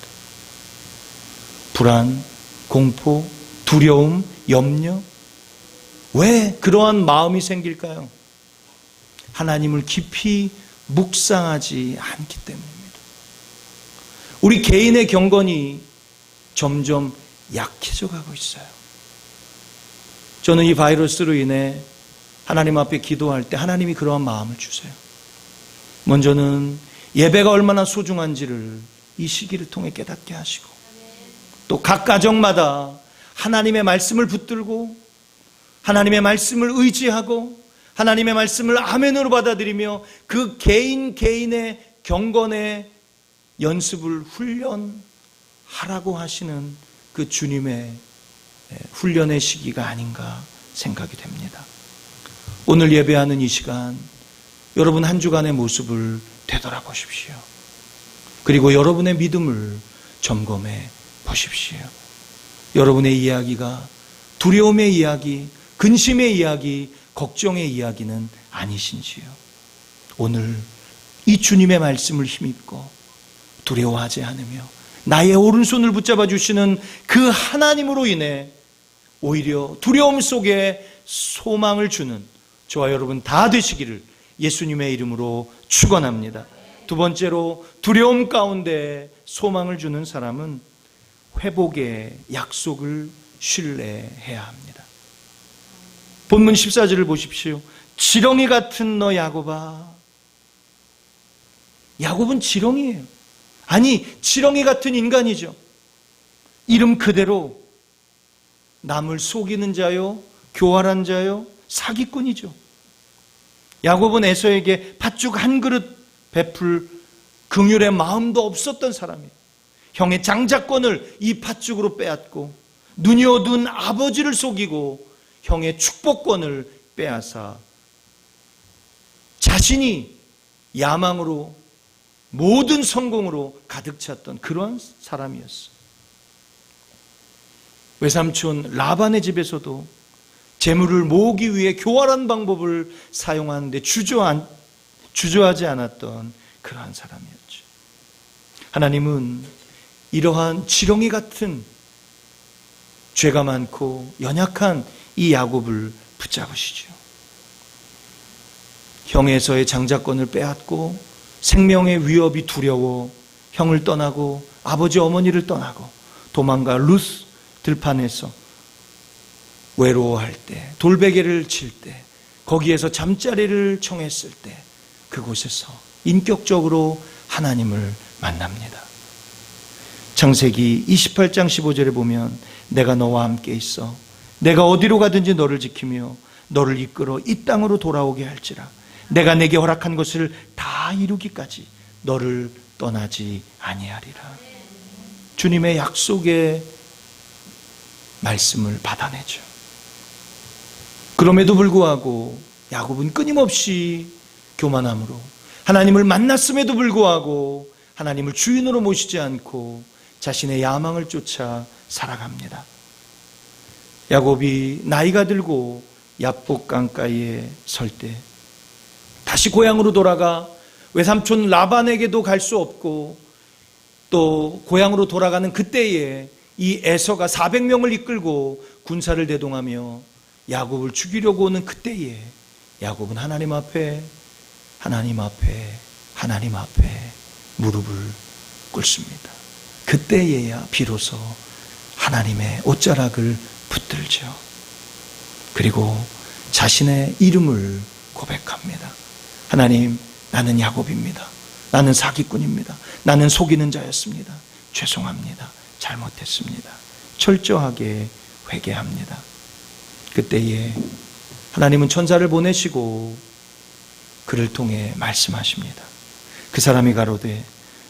불안, 공포, 두려움, 염려, 왜 그러한 마음이 생길까요? 하나님을 깊이 묵상하지 않기 때문입니다. 우리 개인의 경건이 점점 약해져 가고 있어요. 저는 이 바이러스로 인해 하나님 앞에 기도할 때 하나님이 그러한 마음을 주세요. 먼저는 예배가 얼마나 소중한지를 이 시기를 통해 깨닫게 하시고, 또 각 가정마다 하나님의 말씀을 붙들고 하나님의 말씀을 의지하고 하나님의 말씀을 아멘으로 받아들이며 그 개인 개인의 경건의 연습을 훈련하라고 하시는 그 주님의 훈련의 시기가 아닌가 생각이 됩니다. 오늘 예배하는 이 시간, 여러분 한 주간의 모습을 되돌아보십시오. 그리고 여러분의 믿음을 점검해 보십시오. 여러분의 이야기가 두려움의 이야기, 근심의 이야기, 걱정의 이야기는 아니신지요? 오늘 이 주님의 말씀을 힘입고 두려워하지 않으며 나의 오른손을 붙잡아 주시는 그 하나님으로 인해 오히려 두려움 속에 소망을 주는 저와 여러분 다 되시기를 예수님의 이름으로 축원합니다. 두 번째로, 두려움 가운데 소망을 주는 사람은 회복의 약속을 신뢰해야 합니다. 본문 14절을 보십시오. 지렁이 같은 너 야곱아. 야곱은 지렁이에요. 아니, 지렁이 같은 인간이죠. 이름 그대로 남을 속이는 자요, 교활한 자요, 사기꾼이죠. 야곱은 에서에게 팥죽 한 그릇 베풀 긍휼의 마음도 없었던 사람이에요. 형의 장자권을 이 팥죽으로 빼앗고 눈이 어두운 아버지를 속이고 형의 축복권을 빼앗아 자신이 야망으로 모든 성공으로 가득 찼던 그러한 사람이었어요. 외삼촌 라반의 집에서도 재물을 모으기 위해 교활한 방법을 사용하는데 주저하지 않았던 그러한 사람이었죠. 하나님은 이러한 지렁이 같은 죄가 많고 연약한 이 야곱을 붙잡으시죠. 형에서의 장자권을 빼앗고 생명의 위협이 두려워 형을 떠나고 아버지 어머니를 떠나고 도망가 루스 들판에서 외로워할 때, 돌베개를 칠 때, 거기에서 잠자리를 청했을 때 그곳에서 인격적으로 하나님을 만납니다. 창세기 28장 15절에 보면 내가 너와 함께 있어 내가 어디로 가든지 너를 지키며 너를 이끌어 이 땅으로 돌아오게 할지라 내가 내게 허락한 것을 다 이루기까지 너를 떠나지 아니하리라. 주님의 약속의 말씀을 받아내죠. 그럼에도 불구하고 야곱은 끊임없이 교만함으로 하나님을 만났음에도 불구하고 하나님을 주인으로 모시지 않고 자신의 야망을 쫓아 살아갑니다. 야곱이 나이가 들고 야복 강가에 설 때 다시 고향으로 돌아가 외삼촌 라반에게도 갈 수 없고 또 고향으로 돌아가는 그때에 이 에서가 400명을 이끌고 군사를 대동하며 야곱을 죽이려고 오는 그때에 야곱은 하나님 앞에 무릎을 꿇습니다. 그때에야 비로소 하나님의 옷자락을 붙들죠. 그리고 자신의 이름을 고백합니다. 하나님, 나는 야곱입니다. 나는 사기꾼입니다. 나는 속이는 자였습니다. 죄송합니다. 잘못했습니다. 철저하게 회개합니다. 그때에 하나님은 천사를 보내시고 그를 통해 말씀하십니다. 그 사람이 가로되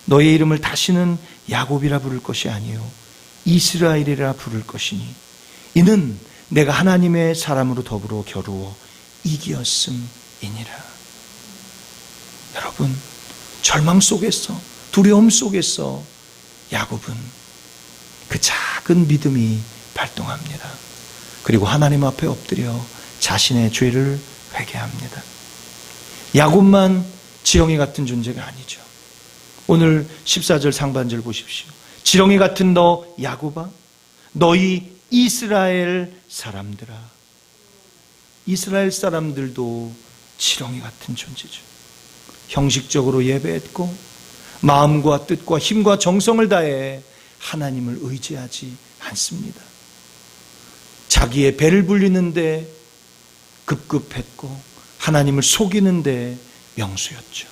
너의 이름을 다시는 야곱이라 부를 것이 아니요 이스라엘이라 부를 것이니 이는 내가 하나님의 사람으로 더불어 겨루어 이기었음이니라. 여러분, 절망 속에서 두려움 속에서 야곱은 그 작은 믿음이 발동합니다. 그리고 하나님 앞에 엎드려 자신의 죄를 회개합니다. 야곱만 지렁이 같은 존재가 아니죠. 오늘 14절 상반절 보십시오. 지렁이 같은 너 야곱아, 너희 이스라엘 사람들아. 이스라엘 사람들도 지렁이 같은 존재죠. 형식적으로 예배했고 마음과 뜻과 힘과 정성을 다해 하나님을 의지하지 않습니다. 자기의 배를 불리는데 급급했고 하나님을 속이는데 명수였죠.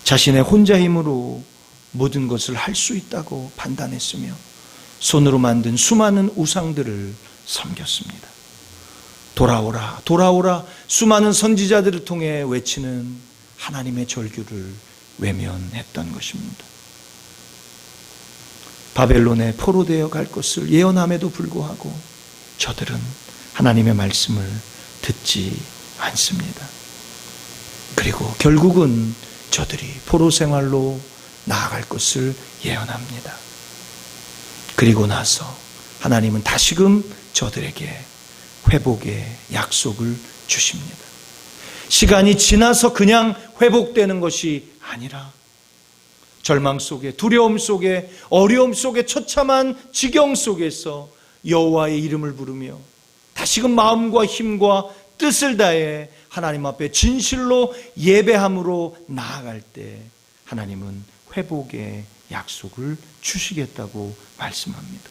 자신의 혼자 힘으로 모든 것을 할 수 있다고 판단했으며 손으로 만든 수많은 우상들을 섬겼습니다. 돌아오라, 돌아오라 수많은 선지자들을 통해 외치는 하나님의 절규를 외면했던 것입니다. 바벨론에 포로되어 갈 것을 예언함에도 불구하고 저들은 하나님의 말씀을 듣지 않습니다. 그리고 결국은 저들이 포로 생활로 나아갈 것을 예언합니다. 그리고 나서 하나님은 다시금 저들에게 회복의 약속을 주십니다. 시간이 지나서 그냥 회복되는 것이 아니라 절망 속에, 두려움 속에, 어려움 속에, 처참한 지경 속에서 여호와의 이름을 부르며 다시금 마음과 힘과 뜻을 다해 하나님 앞에 진실로 예배함으로 나아갈 때 하나님은 회복의 약속을 주시겠다고 말씀합니다.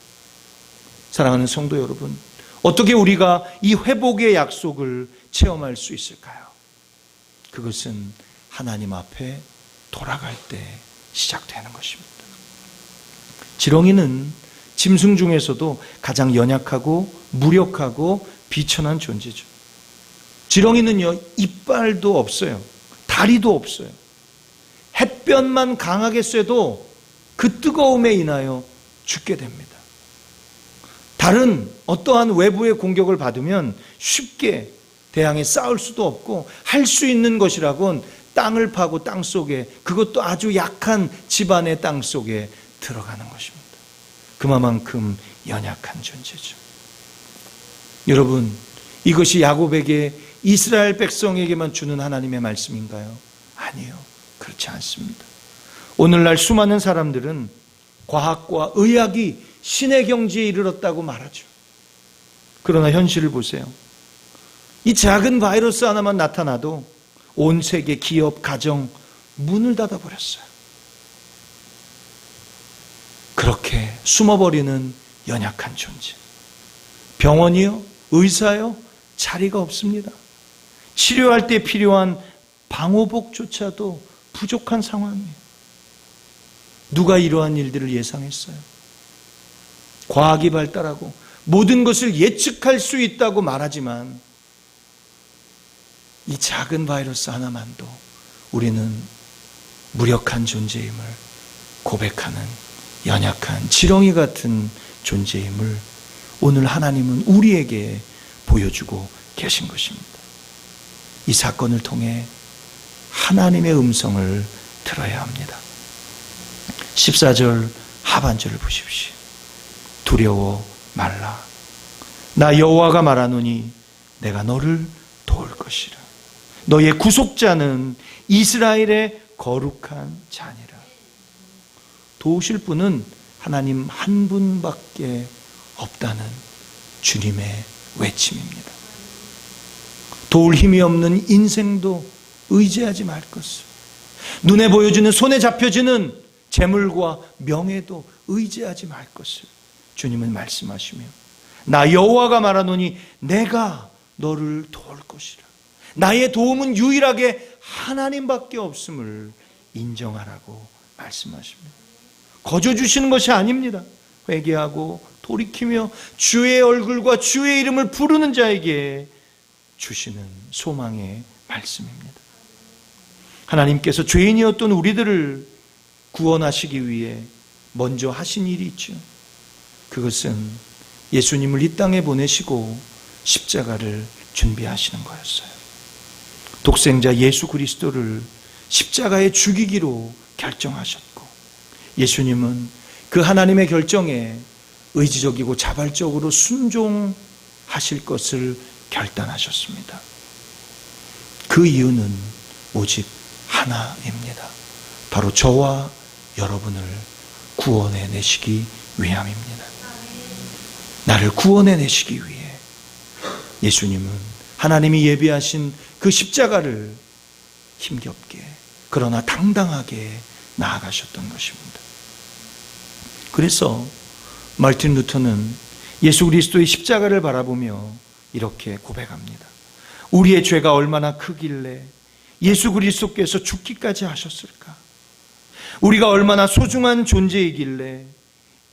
사랑하는 성도 여러분, 어떻게 우리가 이 회복의 약속을 체험할 수 있을까요? 그것은 하나님 앞에 돌아갈 때 시작되는 것입니다. 지렁이는 짐승 중에서도 가장 연약하고 무력하고 비천한 존재죠. 지렁이는요, 이빨도 없어요. 다리도 없어요. 햇볕만 강하게 쐬도 그 뜨거움에 인하여 죽게 됩니다. 다른 어떠한 외부의 공격을 받으면 쉽게 대항해 싸울 수도 없고 할 수 있는 것이라곤 땅을 파고 땅 속에, 그것도 아주 약한 집안의 땅 속에 들어가는 것입니다. 그만큼 연약한 존재죠. 여러분, 이것이 야곱에게, 이스라엘 백성에게만 주는 하나님의 말씀인가요? 아니요, 그렇지 않습니다. 오늘날 수많은 사람들은 과학과 의학이 신의 경지에 이르렀다고 말하죠. 그러나 현실을 보세요. 이 작은 바이러스 하나만 나타나도 온 세계 기업, 가정 문을 닫아버렸어요. 그렇게 숨어버리는 연약한 존재. 병원이요, 의사요, 자리가 없습니다. 치료할 때 필요한 방호복조차도 부족한 상황이에요. 누가 이러한 일들을 예상했어요? 과학이 발달하고 모든 것을 예측할 수 있다고 말하지만 이 작은 바이러스 하나만도 우리는 무력한 존재임을 고백하는 연약한 지렁이 같은 존재임을 오늘 하나님은 우리에게 보여주고 계신 것입니다. 이 사건을 통해 하나님의 음성을 들어야 합니다. 14절 하반절을 보십시오. 두려워 말라. 나 여호와가 말하노니 내가 너를 도울 것이라. 너의 구속자는 이스라엘의 거룩한 자니라. 도우실 분은 하나님 한 분밖에 없다는 주님의 외침입니다. 도울 힘이 없는 인생도 의지하지 말 것을, 눈에 보여주는, 손에 잡혀지는 재물과 명예도 의지하지 말 것을 주님은 말씀하시며, 나 여호와가 말하노니 내가 너를 도울 것이라. 나의 도움은 유일하게 하나님밖에 없음을 인정하라고 말씀하십니다. 거저 주시는 것이 아닙니다. 회개하고 돌이키며 주의 얼굴과 주의 이름을 부르는 자에게 주시는 소망의 말씀입니다. 하나님께서 죄인이었던 우리들을 구원하시기 위해 먼저 하신 일이 있죠. 그것은 예수님을 이 땅에 보내시고 십자가를 준비하시는 거였어요. 독생자 예수 그리스도를 십자가에 죽이기로 결정하셨고, 예수님은 그 하나님의 결정에 의지적이고 자발적으로 순종하실 것을 결단하셨습니다. 그 이유는 오직 하나입니다. 바로 저와 여러분을 구원해 내시기 위함입니다. 나를 구원해 내시기 위해 예수님은 하나님이 예비하신 그 십자가를 힘겹게 그러나 당당하게 나아가셨던 것입니다. 그래서 마르틴 루터는 예수 그리스도의 십자가를 바라보며 이렇게 고백합니다. 우리의 죄가 얼마나 크길래 예수 그리스도께서 죽기까지 하셨을까? 우리가 얼마나 소중한 존재이길래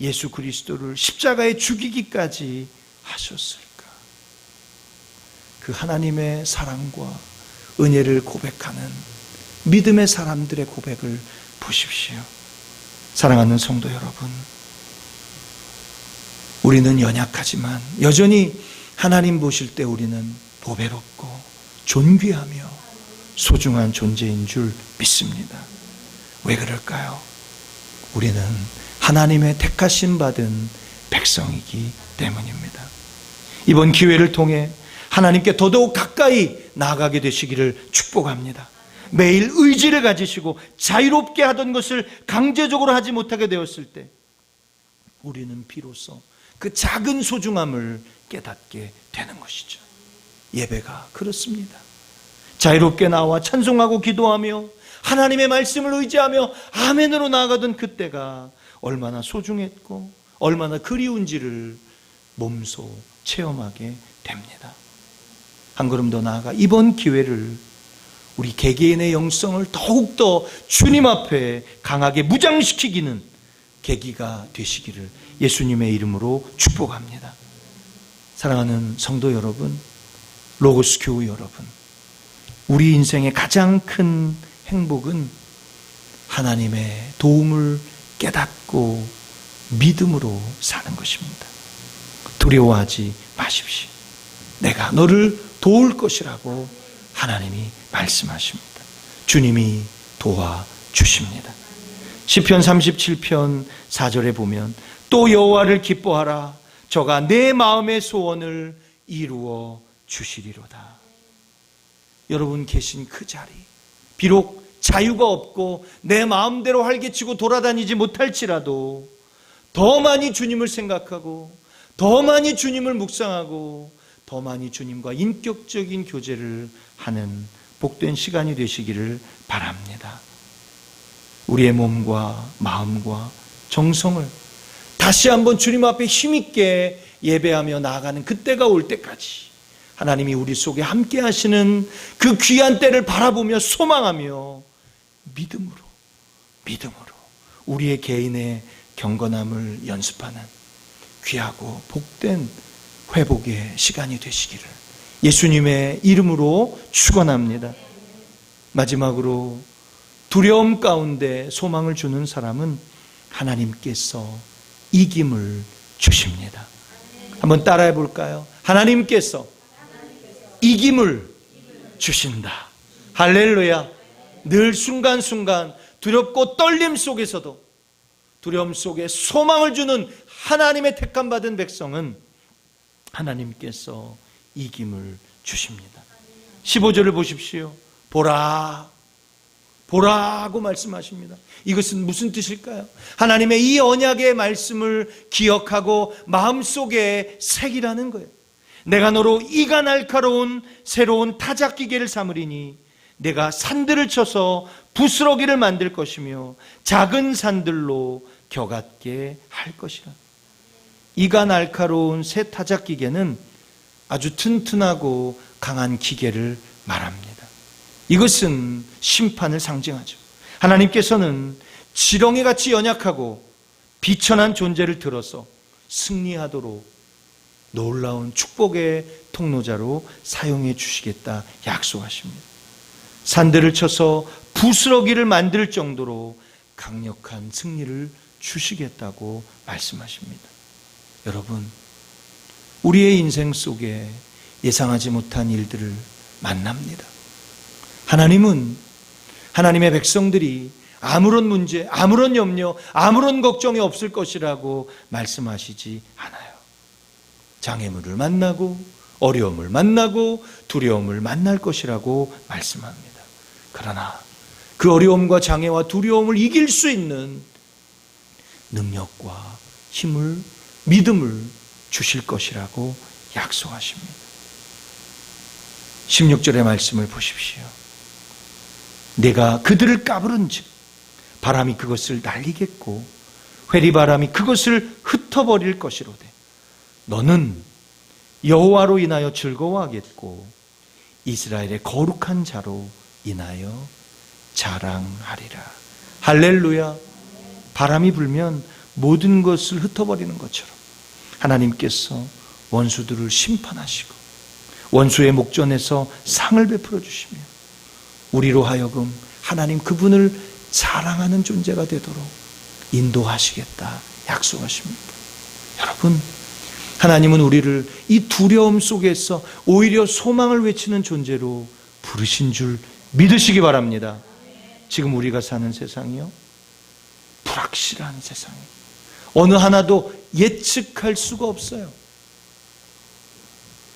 예수 그리스도를 십자가에 죽이기까지 하셨을까? 그 하나님의 사랑과 은혜를 고백하는 믿음의 사람들의 고백을 보십시오. 사랑하는 성도 여러분, 우리는 연약하지만 여전히 하나님 보실 때 우리는 보배롭고 존귀하며 소중한 존재인 줄 믿습니다. 왜 그럴까요? 우리는 하나님의 택하심 받은 백성이기 때문입니다. 이번 기회를 통해 하나님께 더더욱 가까이 나아가게 되시기를 축복합니다. 매일 의지를 가지시고 자유롭게 하던 것을 강제적으로 하지 못하게 되었을 때 우리는 비로소 그 작은 소중함을 깨닫게 되는 것이죠. 예배가 그렇습니다. 자유롭게 나와 찬송하고 기도하며 하나님의 말씀을 의지하며 아멘으로 나아가던 그때가 얼마나 소중했고 얼마나 그리운지를 몸소 체험하게 됩니다. 한 걸음 더 나아가 이번 기회를 우리 개개인의 영성을 더욱더 주님 앞에 강하게 무장시키기는 계기가 되시기를 예수님의 이름으로 축복합니다. 사랑하는 성도 여러분, 로고스 교우 여러분, 우리 인생의 가장 큰 행복은 하나님의 도움을 깨닫고 믿음으로 사는 것입니다. 두려워하지 마십시오. 내가 너를 도울 것이라고 하나님이 말씀하십니다. 주님이 도와주십니다. 시편 37편 4절에 보면 또 여호와를 기뻐하라. 저가 내 마음의 소원을 이루어 주시리로다. 여러분 계신 그 자리, 비록 자유가 없고 내 마음대로 활개치고 돌아다니지 못할지라도 더 많이 주님을 생각하고 더 많이 주님을 묵상하고 더 많이 주님과 인격적인 교제를 하는 복된 시간이 되시기를 바랍니다. 우리의 몸과 마음과 정성을 다시 한번 주님 앞에 힘있게 예배하며 나아가는 그때가 올 때까지 하나님이 우리 속에 함께 하시는 그 귀한 때를 바라보며 소망하며 믿음으로 우리의 개인의 경건함을 연습하는 귀하고 복된 회복의 시간이 되시기를 예수님의 이름으로 축원합니다. 마지막으로 두려움 가운데 소망을 주는 사람은 하나님께서 이김을 주십니다. 한번 따라해 볼까요? 하나님께서 이김을 주신다. 할렐루야. 늘 순간순간 두렵고 떨림 속에서도 두려움 속에 소망을 주는 하나님의 택함 받은 백성은 하나님께서 이김을 주십니다. 15절을 보십시오. 보라고 말씀하십니다. 이것은 무슨 뜻일까요? 하나님의 이 언약의 말씀을 기억하고 마음속에 새기라는 거예요. 내가 너로 이가 날카로운 새로운 타작기계를 삼으리니 내가 산들을 쳐서 부스러기를 만들 것이며 작은 산들로 겨같게 할 것이라. 이가 날카로운 새 타작기계는 아주 튼튼하고 강한 기계를 말합니다. 이것은 심판을 상징하죠. 하나님께서는 지렁이같이 연약하고 비천한 존재를 들어서 승리하도록 놀라운 축복의 통로자로 사용해 주시겠다 약속하십니다. 산들을 쳐서 부스러기를 만들 정도로 강력한 승리를 주시겠다고 말씀하십니다. 여러분, 우리의 인생 속에 예상하지 못한 일들을 만납니다. 하나님은 하나님의 백성들이 아무런 문제, 아무런 염려, 아무런 걱정이 없을 것이라고 말씀하시지 않아요. 장애물을 만나고 어려움을 만나고 두려움을 만날 것이라고 말씀합니다. 그러나 그 어려움과 장애와 두려움을 이길 수 있는 능력과 힘을, 믿음을 주실 것이라고 약속하십니다. 16절의 말씀을 보십시오. 내가 그들을 까부른즉 바람이 그것을 날리겠고 회리바람이 그것을 흩어버릴 것이로되 너는 여호와로 인하여 즐거워하겠고 이스라엘의 거룩한 자로 인하여 자랑하리라. 할렐루야. 바람이 불면 모든 것을 흩어버리는 것처럼 하나님께서 원수들을 심판하시고 원수의 목전에서 상을 베풀어 주시며 우리로 하여금 하나님 그분을 자랑하는 존재가 되도록 인도하시겠다 약속하십니다. 여러분, 하나님은 우리를 이 두려움 속에서 오히려 소망을 외치는 존재로 부르신 줄 믿으시기 바랍니다. 지금 우리가 사는 세상이요, 불확실한 세상이에요. 어느 하나도 예측할 수가 없어요.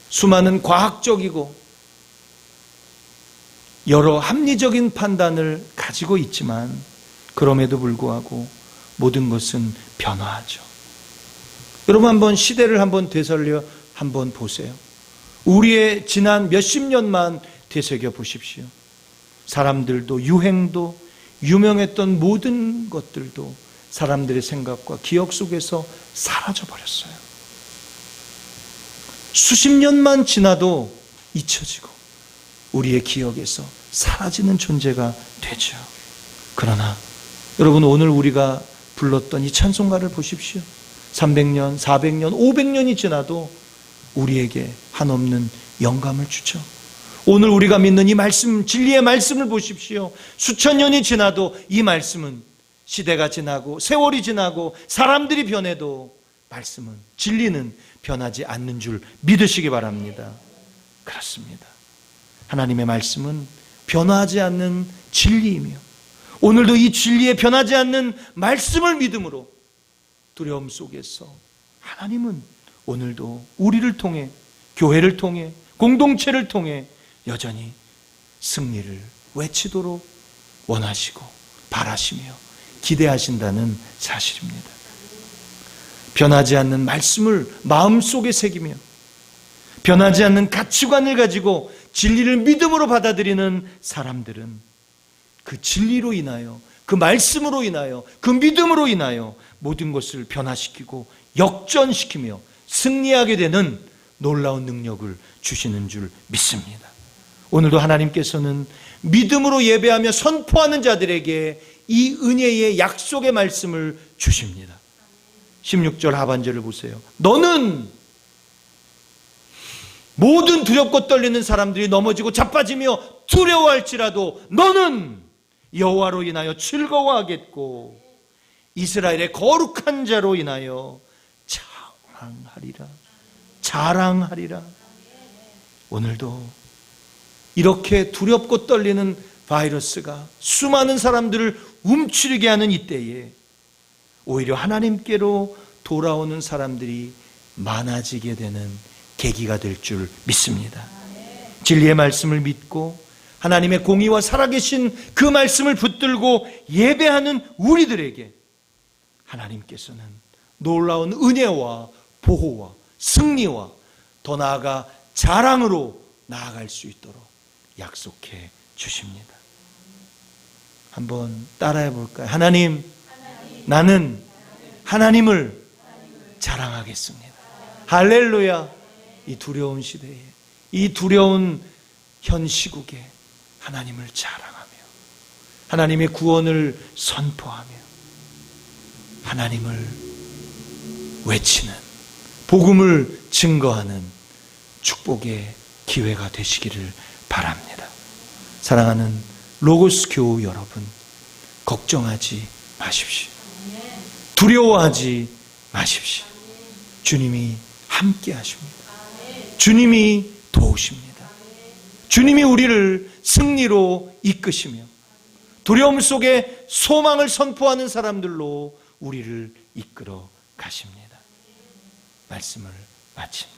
수많은 과학적이고 여러 합리적인 판단을 가지고 있지만 그럼에도 불구하고 모든 것은 변화하죠. 여러분, 한번 시대를 한번 되살려 한번 보세요. 우리의 지난 몇십 년만 되새겨 보십시오. 사람들도 유행도 유명했던 모든 것들도 사람들의 생각과 기억 속에서 사라져 버렸어요. 수십 년만 지나도 잊혀지고 우리의 기억에서 사라지는 존재가 되죠. 그러나 여러분, 오늘 우리가 불렀던 이 찬송가를 보십시오. 300년, 400년, 500년이 지나도 우리에게 한없는 영감을 주죠. 오늘 우리가 믿는 이 말씀, 진리의 말씀을 보십시오. 수천 년이 지나도 이 말씀은 시대가 지나고 세월이 지나고 사람들이 변해도 말씀은, 진리는 변하지 않는 줄 믿으시기 바랍니다. 그렇습니다. 하나님의 말씀은 변하지 않는 진리이며 오늘도 이 진리에 변하지 않는 말씀을 믿음으로 두려움 속에서 하나님은 오늘도 우리를 통해, 교회를 통해, 공동체를 통해 여전히 승리를 외치도록 원하시고 바라시며 기대하신다는 사실입니다. 변하지 않는 말씀을 마음속에 새기며 변하지 않는 가치관을 가지고 진리를 믿음으로 받아들이는 사람들은 그 진리로 인하여, 그 말씀으로 인하여, 그 믿음으로 인하여 모든 것을 변화시키고 역전시키며 승리하게 되는 놀라운 능력을 주시는 줄 믿습니다. 오늘도 하나님께서는 믿음으로 예배하며 선포하는 자들에게 이 은혜의 약속의 말씀을 주십니다. 16절 하반절을 보세요. 너는 모든 두렵고 떨리는 사람들이 넘어지고 자빠지며 두려워할지라도 너는 여호와로 인하여 즐거워하겠고 이스라엘의 거룩한 자로 인하여 자랑하리라. 오늘도 이렇게 두렵고 떨리는 바이러스가 수많은 사람들을 움츠리게 하는 이때에 오히려 하나님께로 돌아오는 사람들이 많아지게 되는 계기가 될 줄 믿습니다. 진리의 말씀을 믿고 하나님의 공의와 살아계신 그 말씀을 붙들고 예배하는 우리들에게 하나님께서는 놀라운 은혜와 보호와 승리와 더 나아가 자랑으로 나아갈 수 있도록 약속해 주십니다. 한번 따라해 볼까요? 하나님, 나는 하나님을 자랑하겠습니다. 할렐루야. 이 두려운 시대에, 이 두려운 현 시국에 하나님을 자랑하며 하나님의 구원을 선포하며 하나님을 외치는, 복음을 증거하는 축복의 기회가 되시기를 바랍니다. 사랑하는 로고스 교우 여러분, 걱정하지 마십시오. 두려워하지 마십시오. 주님이 함께 하십니다. 주님이 도우십니다. 주님이 우리를 승리로 이끄시며 두려움 속에 소망을 선포하는 사람들로 우리를 이끌어 가십니다. 말씀을 마칩니다.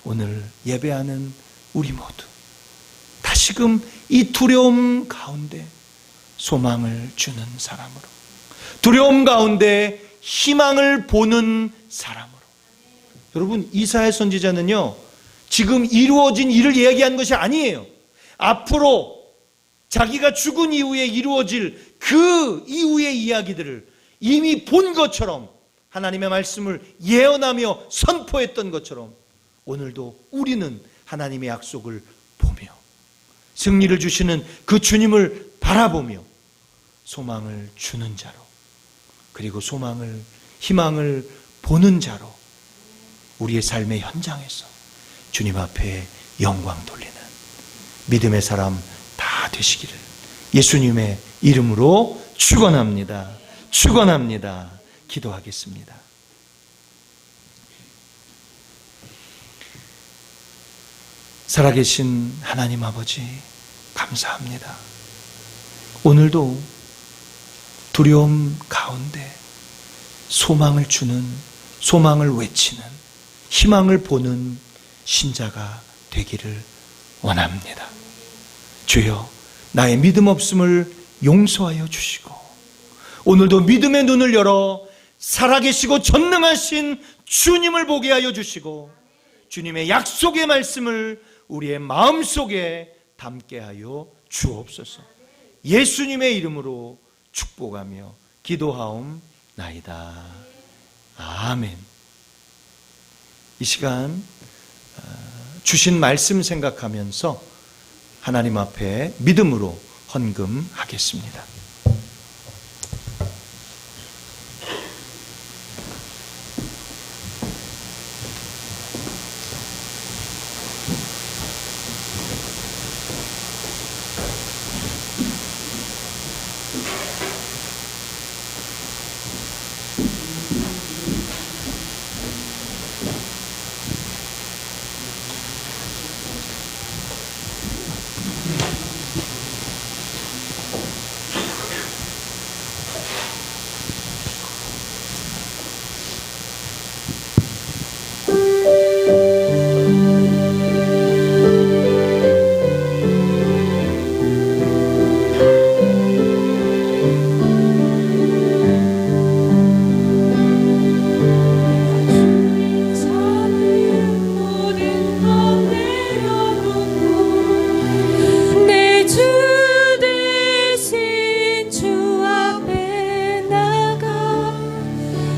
오늘 예배하는 우리 모두 다시금 이 두려움 가운데 소망을 주는 사람으로, 두려움 가운데 희망을 보는 사람으로. 여러분, 이사야 선지자는요, 지금 이루어진 일을 이야기한 것이 아니에요. 앞으로 자기가 죽은 이후에 이루어질 그 이후의 이야기들을 이미 본 것처럼 하나님의 말씀을 예언하며 선포했던 것처럼 오늘도 우리는 하나님의 약속을 보며 승리를 주시는 그 주님을 바라보며 소망을 주는 자로, 그리고 소망을, 희망을 보는 자로 우리의 삶의 현장에서 주님 앞에 영광 돌리는 믿음의 사람 다 되시기를 예수님의 이름으로 축원합니다. 축원합니다. 기도하겠습니다. 살아계신 하나님 아버지, 감사합니다. 오늘도 두려움 가운데 소망을 주는, 소망을 외치는, 희망을 보는 신자가 되기를 원합니다. 주여, 나의 믿음 없음을 용서하여 주시고 오늘도 믿음의 눈을 열어 살아계시고 전능하신 주님을 보게 하여 주시고 주님의 약속의 말씀을 우리의 마음속에 담게 하여 주옵소서. 예수님의 이름으로 축복하며 기도하옵나이다. 아멘. 이 시간 주신 말씀 생각하면서 하나님 앞에 믿음으로 헌금하겠습니다.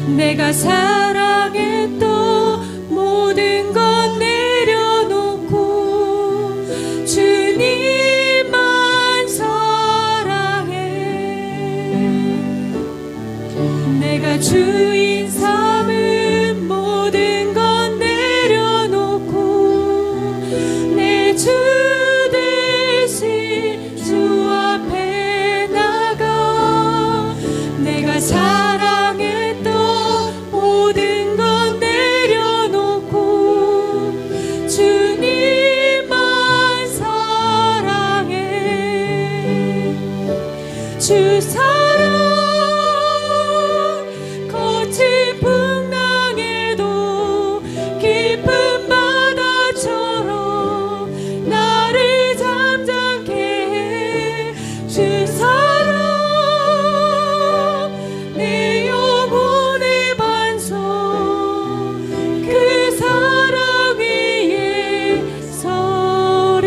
내가 사랑했던 모든 것 내려놓고 주님만 사랑해. 내가 주인 삼은 모든 것 내려놓고 내 주 대신 주 앞에 나가 내가 사랑했던 모든 것 내려놓고 주님만 사랑해. 주 사랑 거친 풍랑에도 깊은 바다처럼 나를 잠잠케 해. 주 사랑 내 영혼의 반석 그 사랑 위에 서리.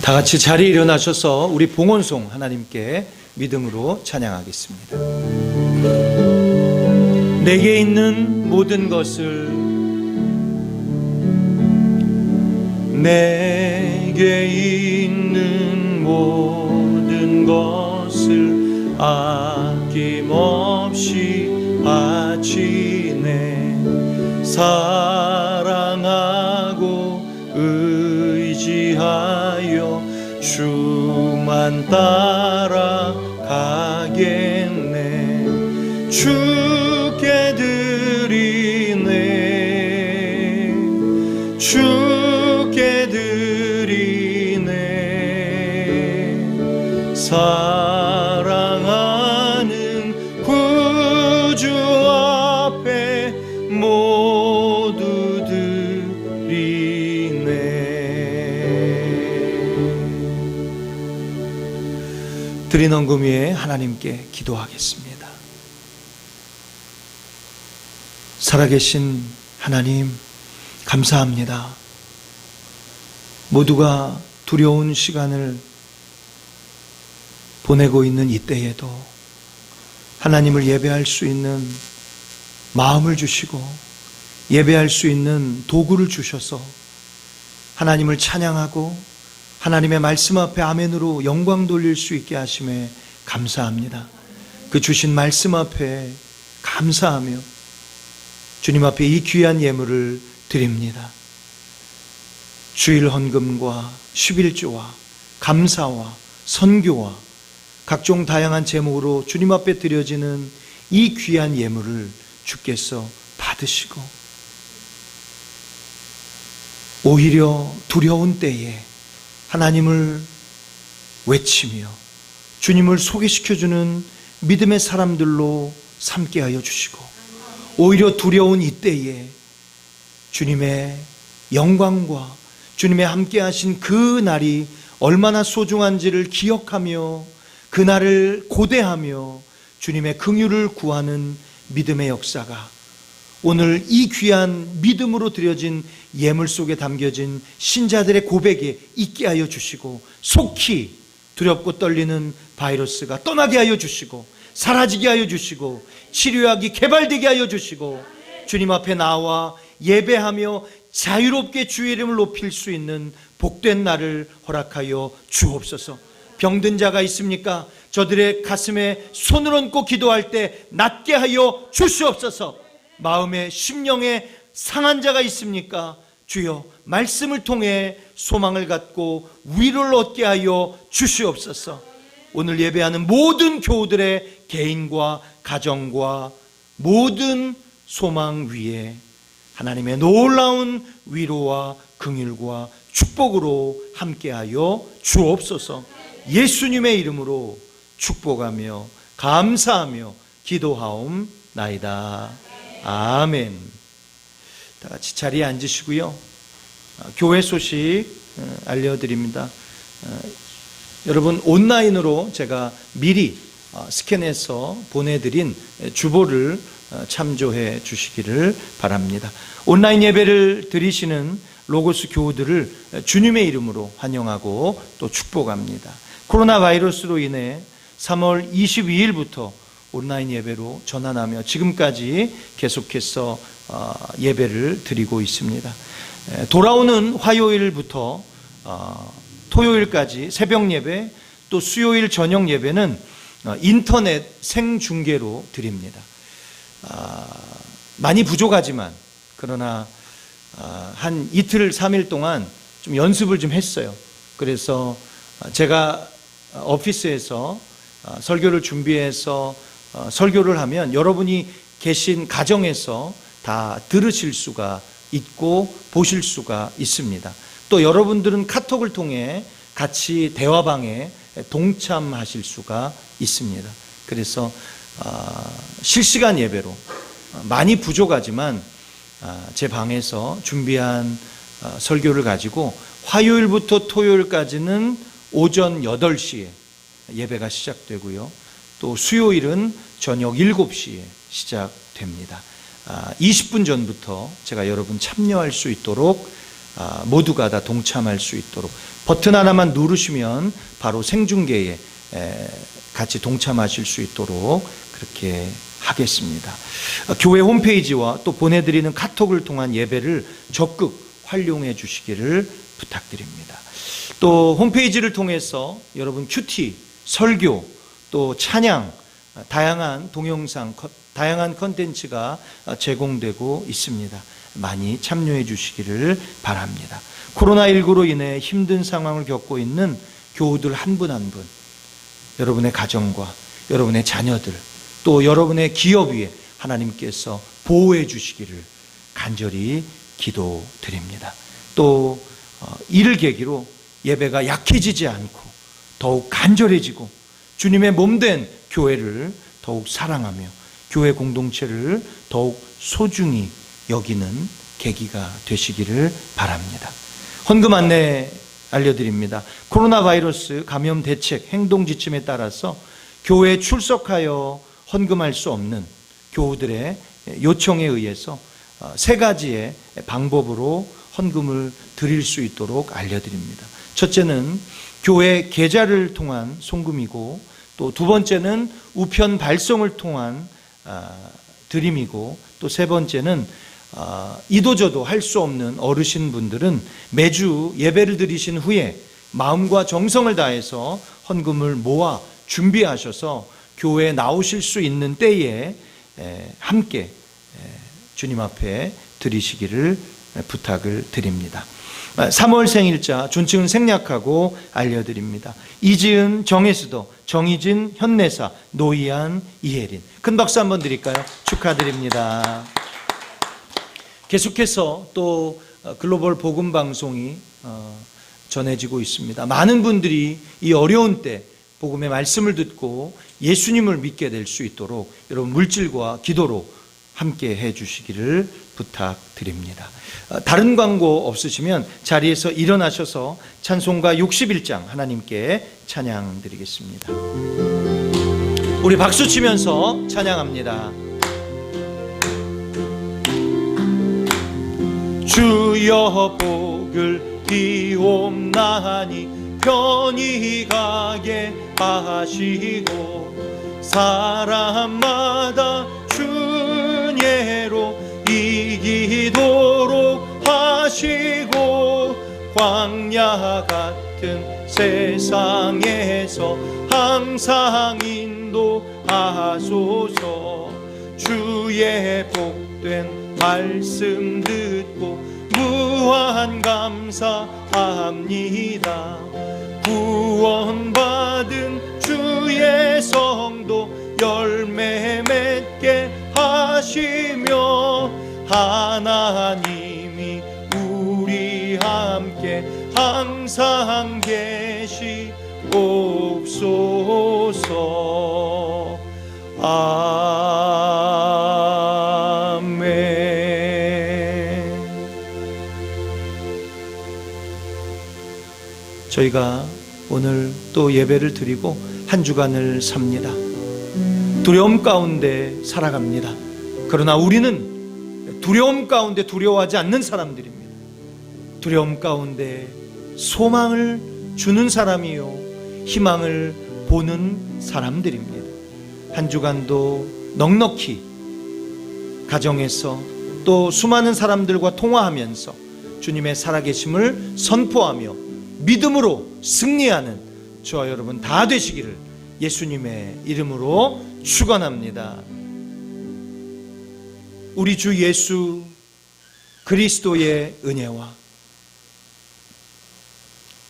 다 같이 자리에 일어나셔서 우리 봉헌송 하나님께 믿음으로 찬양하겠습니다. 내게 있는 모든 것을 내게 있는 모든 것을 아낌없이 바치네. 사랑하고 의지하여 주만 따라가겠네. 주께 드리네. 주께 드리네. 사랑하는 구주 앞에 모두 드리네. 드린 헌금 위에 하나님께 기도하겠습니다. 살아계신 하나님, 감사합니다. 모두가 두려운 시간을 보내고 있는 이때에도 하나님을 예배할 수 있는 마음을 주시고 예배할 수 있는 도구를 주셔서 하나님을 찬양하고 하나님의 말씀 앞에 아멘으로 영광 돌릴 수 있게 하심에 감사합니다. 그 주신 말씀 앞에 감사하며 주님 앞에 이 귀한 예물을 드립니다. 주일 헌금과 11조와 감사와 선교와 각종 다양한 제목으로 주님 앞에 드려지는 이 귀한 예물을 주께서 받으시고 오히려 두려운 때에 하나님을 외치며 주님을 소개시켜주는 믿음의 사람들로 삼게 하여 주시고 오히려 두려운 이때에 주님의 영광과 주님의 함께 하신 그 날이 얼마나 소중한지를 기억하며 그 날을 고대하며 주님의 긍휼을 구하는 믿음의 역사가 오늘 이 귀한 믿음으로 드려진 예물 속에 담겨진 신자들의 고백에 있게 하여 주시고 속히 두렵고 떨리는 바이러스가 떠나게 하여 주시고 사라지게 하여 주시고 치료약이 개발되게 하여 주시고 주님 앞에 나와 예배하며 자유롭게 주의 이름을 높일 수 있는 복된 날을 허락하여 주옵소서. 병든 자가 있습니까? 저들의 가슴에 손을 얹고 기도할 때 낫게 하여 주시옵소서. 마음에 심령에 상한 자가 있습니까? 주여 말씀을 통해 소망을 갖고 위로를 얻게 하여 주시옵소서. 오늘 예배하는 모든 교우들의 개인과 가정과 모든 소망 위에 하나님의 놀라운 위로와 긍휼과 축복으로 함께하여 주옵소서. 예수님의 이름으로 축복하며 감사하며 기도하옵나이다. 아멘. 다 같이 자리에 앉으시고요. 교회 소식 알려드립니다. 여러분 온라인으로 제가 미리 스캔해서 보내드린 주보를 참조해 주시기를 바랍니다. 온라인 예배를 드리시는 로고스 교우들을 주님의 이름으로 환영하고 또 축복합니다. 코로나 바이러스로 인해 3월 22일부터 온라인 예배로 전환하며 지금까지 계속해서 예배를 드리고 있습니다. 돌아오는 화요일부터 토요일까지 새벽 예배 또 수요일 저녁 예배는 인터넷 생중계로 드립니다. 많이 부족하지만 그러나 한 이틀 3일 동안 좀 연습을 좀 했어요. 그래서 제가 오피스에서 설교를 준비해서 설교를 하면 여러분이 계신 가정에서 다 들으실 수가 있고 보실 수가 있습니다. 또 여러분들은 카톡을 통해 같이 대화방에 동참하실 수가 있습니다. 그래서 실시간 예배로 많이 부족하지만 제 방에서 준비한 설교를 가지고 화요일부터 토요일까지는 오전 8시에 예배가 시작되고요. 또 수요일은 저녁 7시에 시작됩니다. 20분 전부터 제가 여러분 참여할 수 있도록 모두가 다 동참할 수 있도록 버튼 하나만 누르시면 바로 생중계에 같이 동참하실 수 있도록 그렇게 하겠습니다. 교회 홈페이지와 또 보내드리는 카톡을 통한 예배를 적극 활용해 주시기를 부탁드립니다. 또 홈페이지를 통해서 여러분 큐티, 설교, 또 찬양, 다양한 동영상, 다양한 컨텐츠가 제공되고 있습니다. 많이 참여해 주시기를 바랍니다. 코로나19로 인해 힘든 상황을 겪고 있는 교우들 한 분 한 분, 여러분의 가정과 여러분의 자녀들, 또 여러분의 기업 위에 하나님께서 보호해 주시기를 간절히 기도드립니다. 또 이를 계기로 예배가 약해지지 않고 더욱 간절해지고 주님의 몸된 교회를 더욱 사랑하며 교회 공동체를 더욱 소중히 여기는 계기가 되시기를 바랍니다. 헌금 안내 알려드립니다. 코로나 바이러스 감염 대책 행동 지침에 따라서 교회에 출석하여 헌금할 수 없는 교우들의 요청에 의해서 3가지의 방법으로 헌금을 드릴 수 있도록 알려드립니다. 첫째는 교회 계좌를 통한 송금이고, 또 두 번째는 우편 발송을 통한 드림이고, 또 세 번째는 이도저도 할 수 없는 어르신분들은 매주 예배를 드리신 후에 마음과 정성을 다해서 헌금을 모아 준비하셔서 교회에 나오실 수 있는 때에 함께 주님 앞에 드리시기를 부탁을 드립니다. 3월 생일자 존칭은 생략하고 알려드립니다. 이지은, 정혜수도, 정희진, 현내사, 노희안, 이혜린. 큰 박수 한번 드릴까요? 축하드립니다. 계속해서 또 글로벌 복음 방송이 전해지고 있습니다. 많은 분들이 이 어려운 때 복음의 말씀을 듣고 예수님을 믿게 될 수 있도록 여러분 물질과 기도로 함께 해 주시기를 부탁드립니다. 다른 광고 없으시면 자리에서 일어나셔서 찬송가 61장 하나님께 찬양 드리겠습니다. 우리 박수 치면서 찬양합니다. 주여 복을 비옵나니 편히 가게 하시고 사람마다 주예로 이기도록 하시고 광야 같은 세상에서 항상 인도하소서. 주의 복된 말씀 듣고 무한 감사합니다. 구원받은 주의 성도 열매 맺게 하시며 하나님이 우리 함께 항상 계시옵소서. 아멘. 저희가 오늘 또 예배를 드리고 한 주간을 삽니다. 두려움 가운데 살아갑니다. 그러나 우리는 두려움 가운데 두려워하지 않는 사람들입니다. 두려움 가운데 소망을 주는 사람이요 희망을 보는 사람들입니다. 한 주간도 넉넉히 가정에서 또 수많은 사람들과 통화하면서 주님의 살아계심을 선포하며 믿음으로 승리하는 저와 여러분 다 되시기를 예수님의 이름으로 축원합니다. 우리 주 예수 그리스도의 은혜와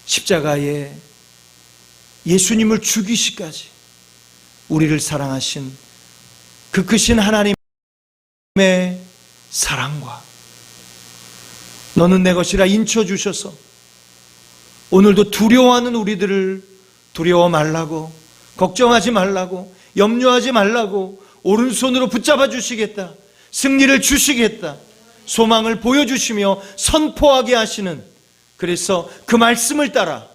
십자가에 예수님을 죽이시까지 우리를 사랑하신 그 크신 하나님의 사랑과 너는 내 것이라 인쳐주셔서 오늘도 두려워하는 우리들을 두려워 말라고, 걱정하지 말라고, 염려하지 말라고 오른손으로 붙잡아 주시겠다, 승리를 주시겠다, 소망을 보여주시며 선포하게 하시는, 그래서 그 말씀을 따라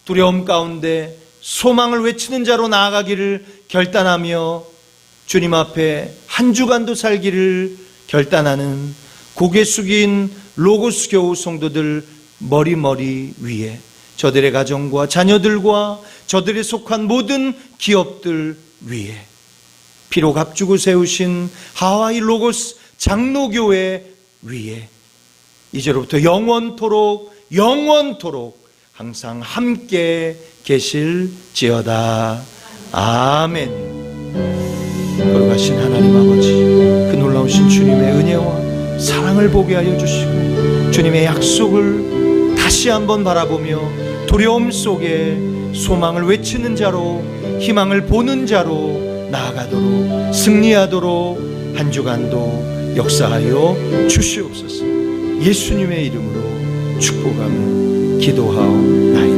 두려움 가운데 소망을 외치는 자로 나아가기를 결단하며 주님 앞에 한 주간도 살기를 결단하는 고개 숙인 로고스 교우 성도들 머리 위에 저들의 가정과 자녀들과 저들에 속한 모든 기업들 위에 피로 값주고 세우신 하와이 로고스 장로교회 위에 이제로부터 영원토록 항상 함께 계실지어다. 아멘. 거룩하신 하나님 아버지, 그 놀라우신 주님의 은혜와 사랑을 보게 하여 주시고 주님의 약속을 다시 한번 바라보며 두려움 속에 소망을 외치는 자로, 희망을 보는 자로 나아가도록, 승리하도록 한 주간도 역사하여 주시옵소서. 예수님의 이름으로 축복하며 기도하옵나이다.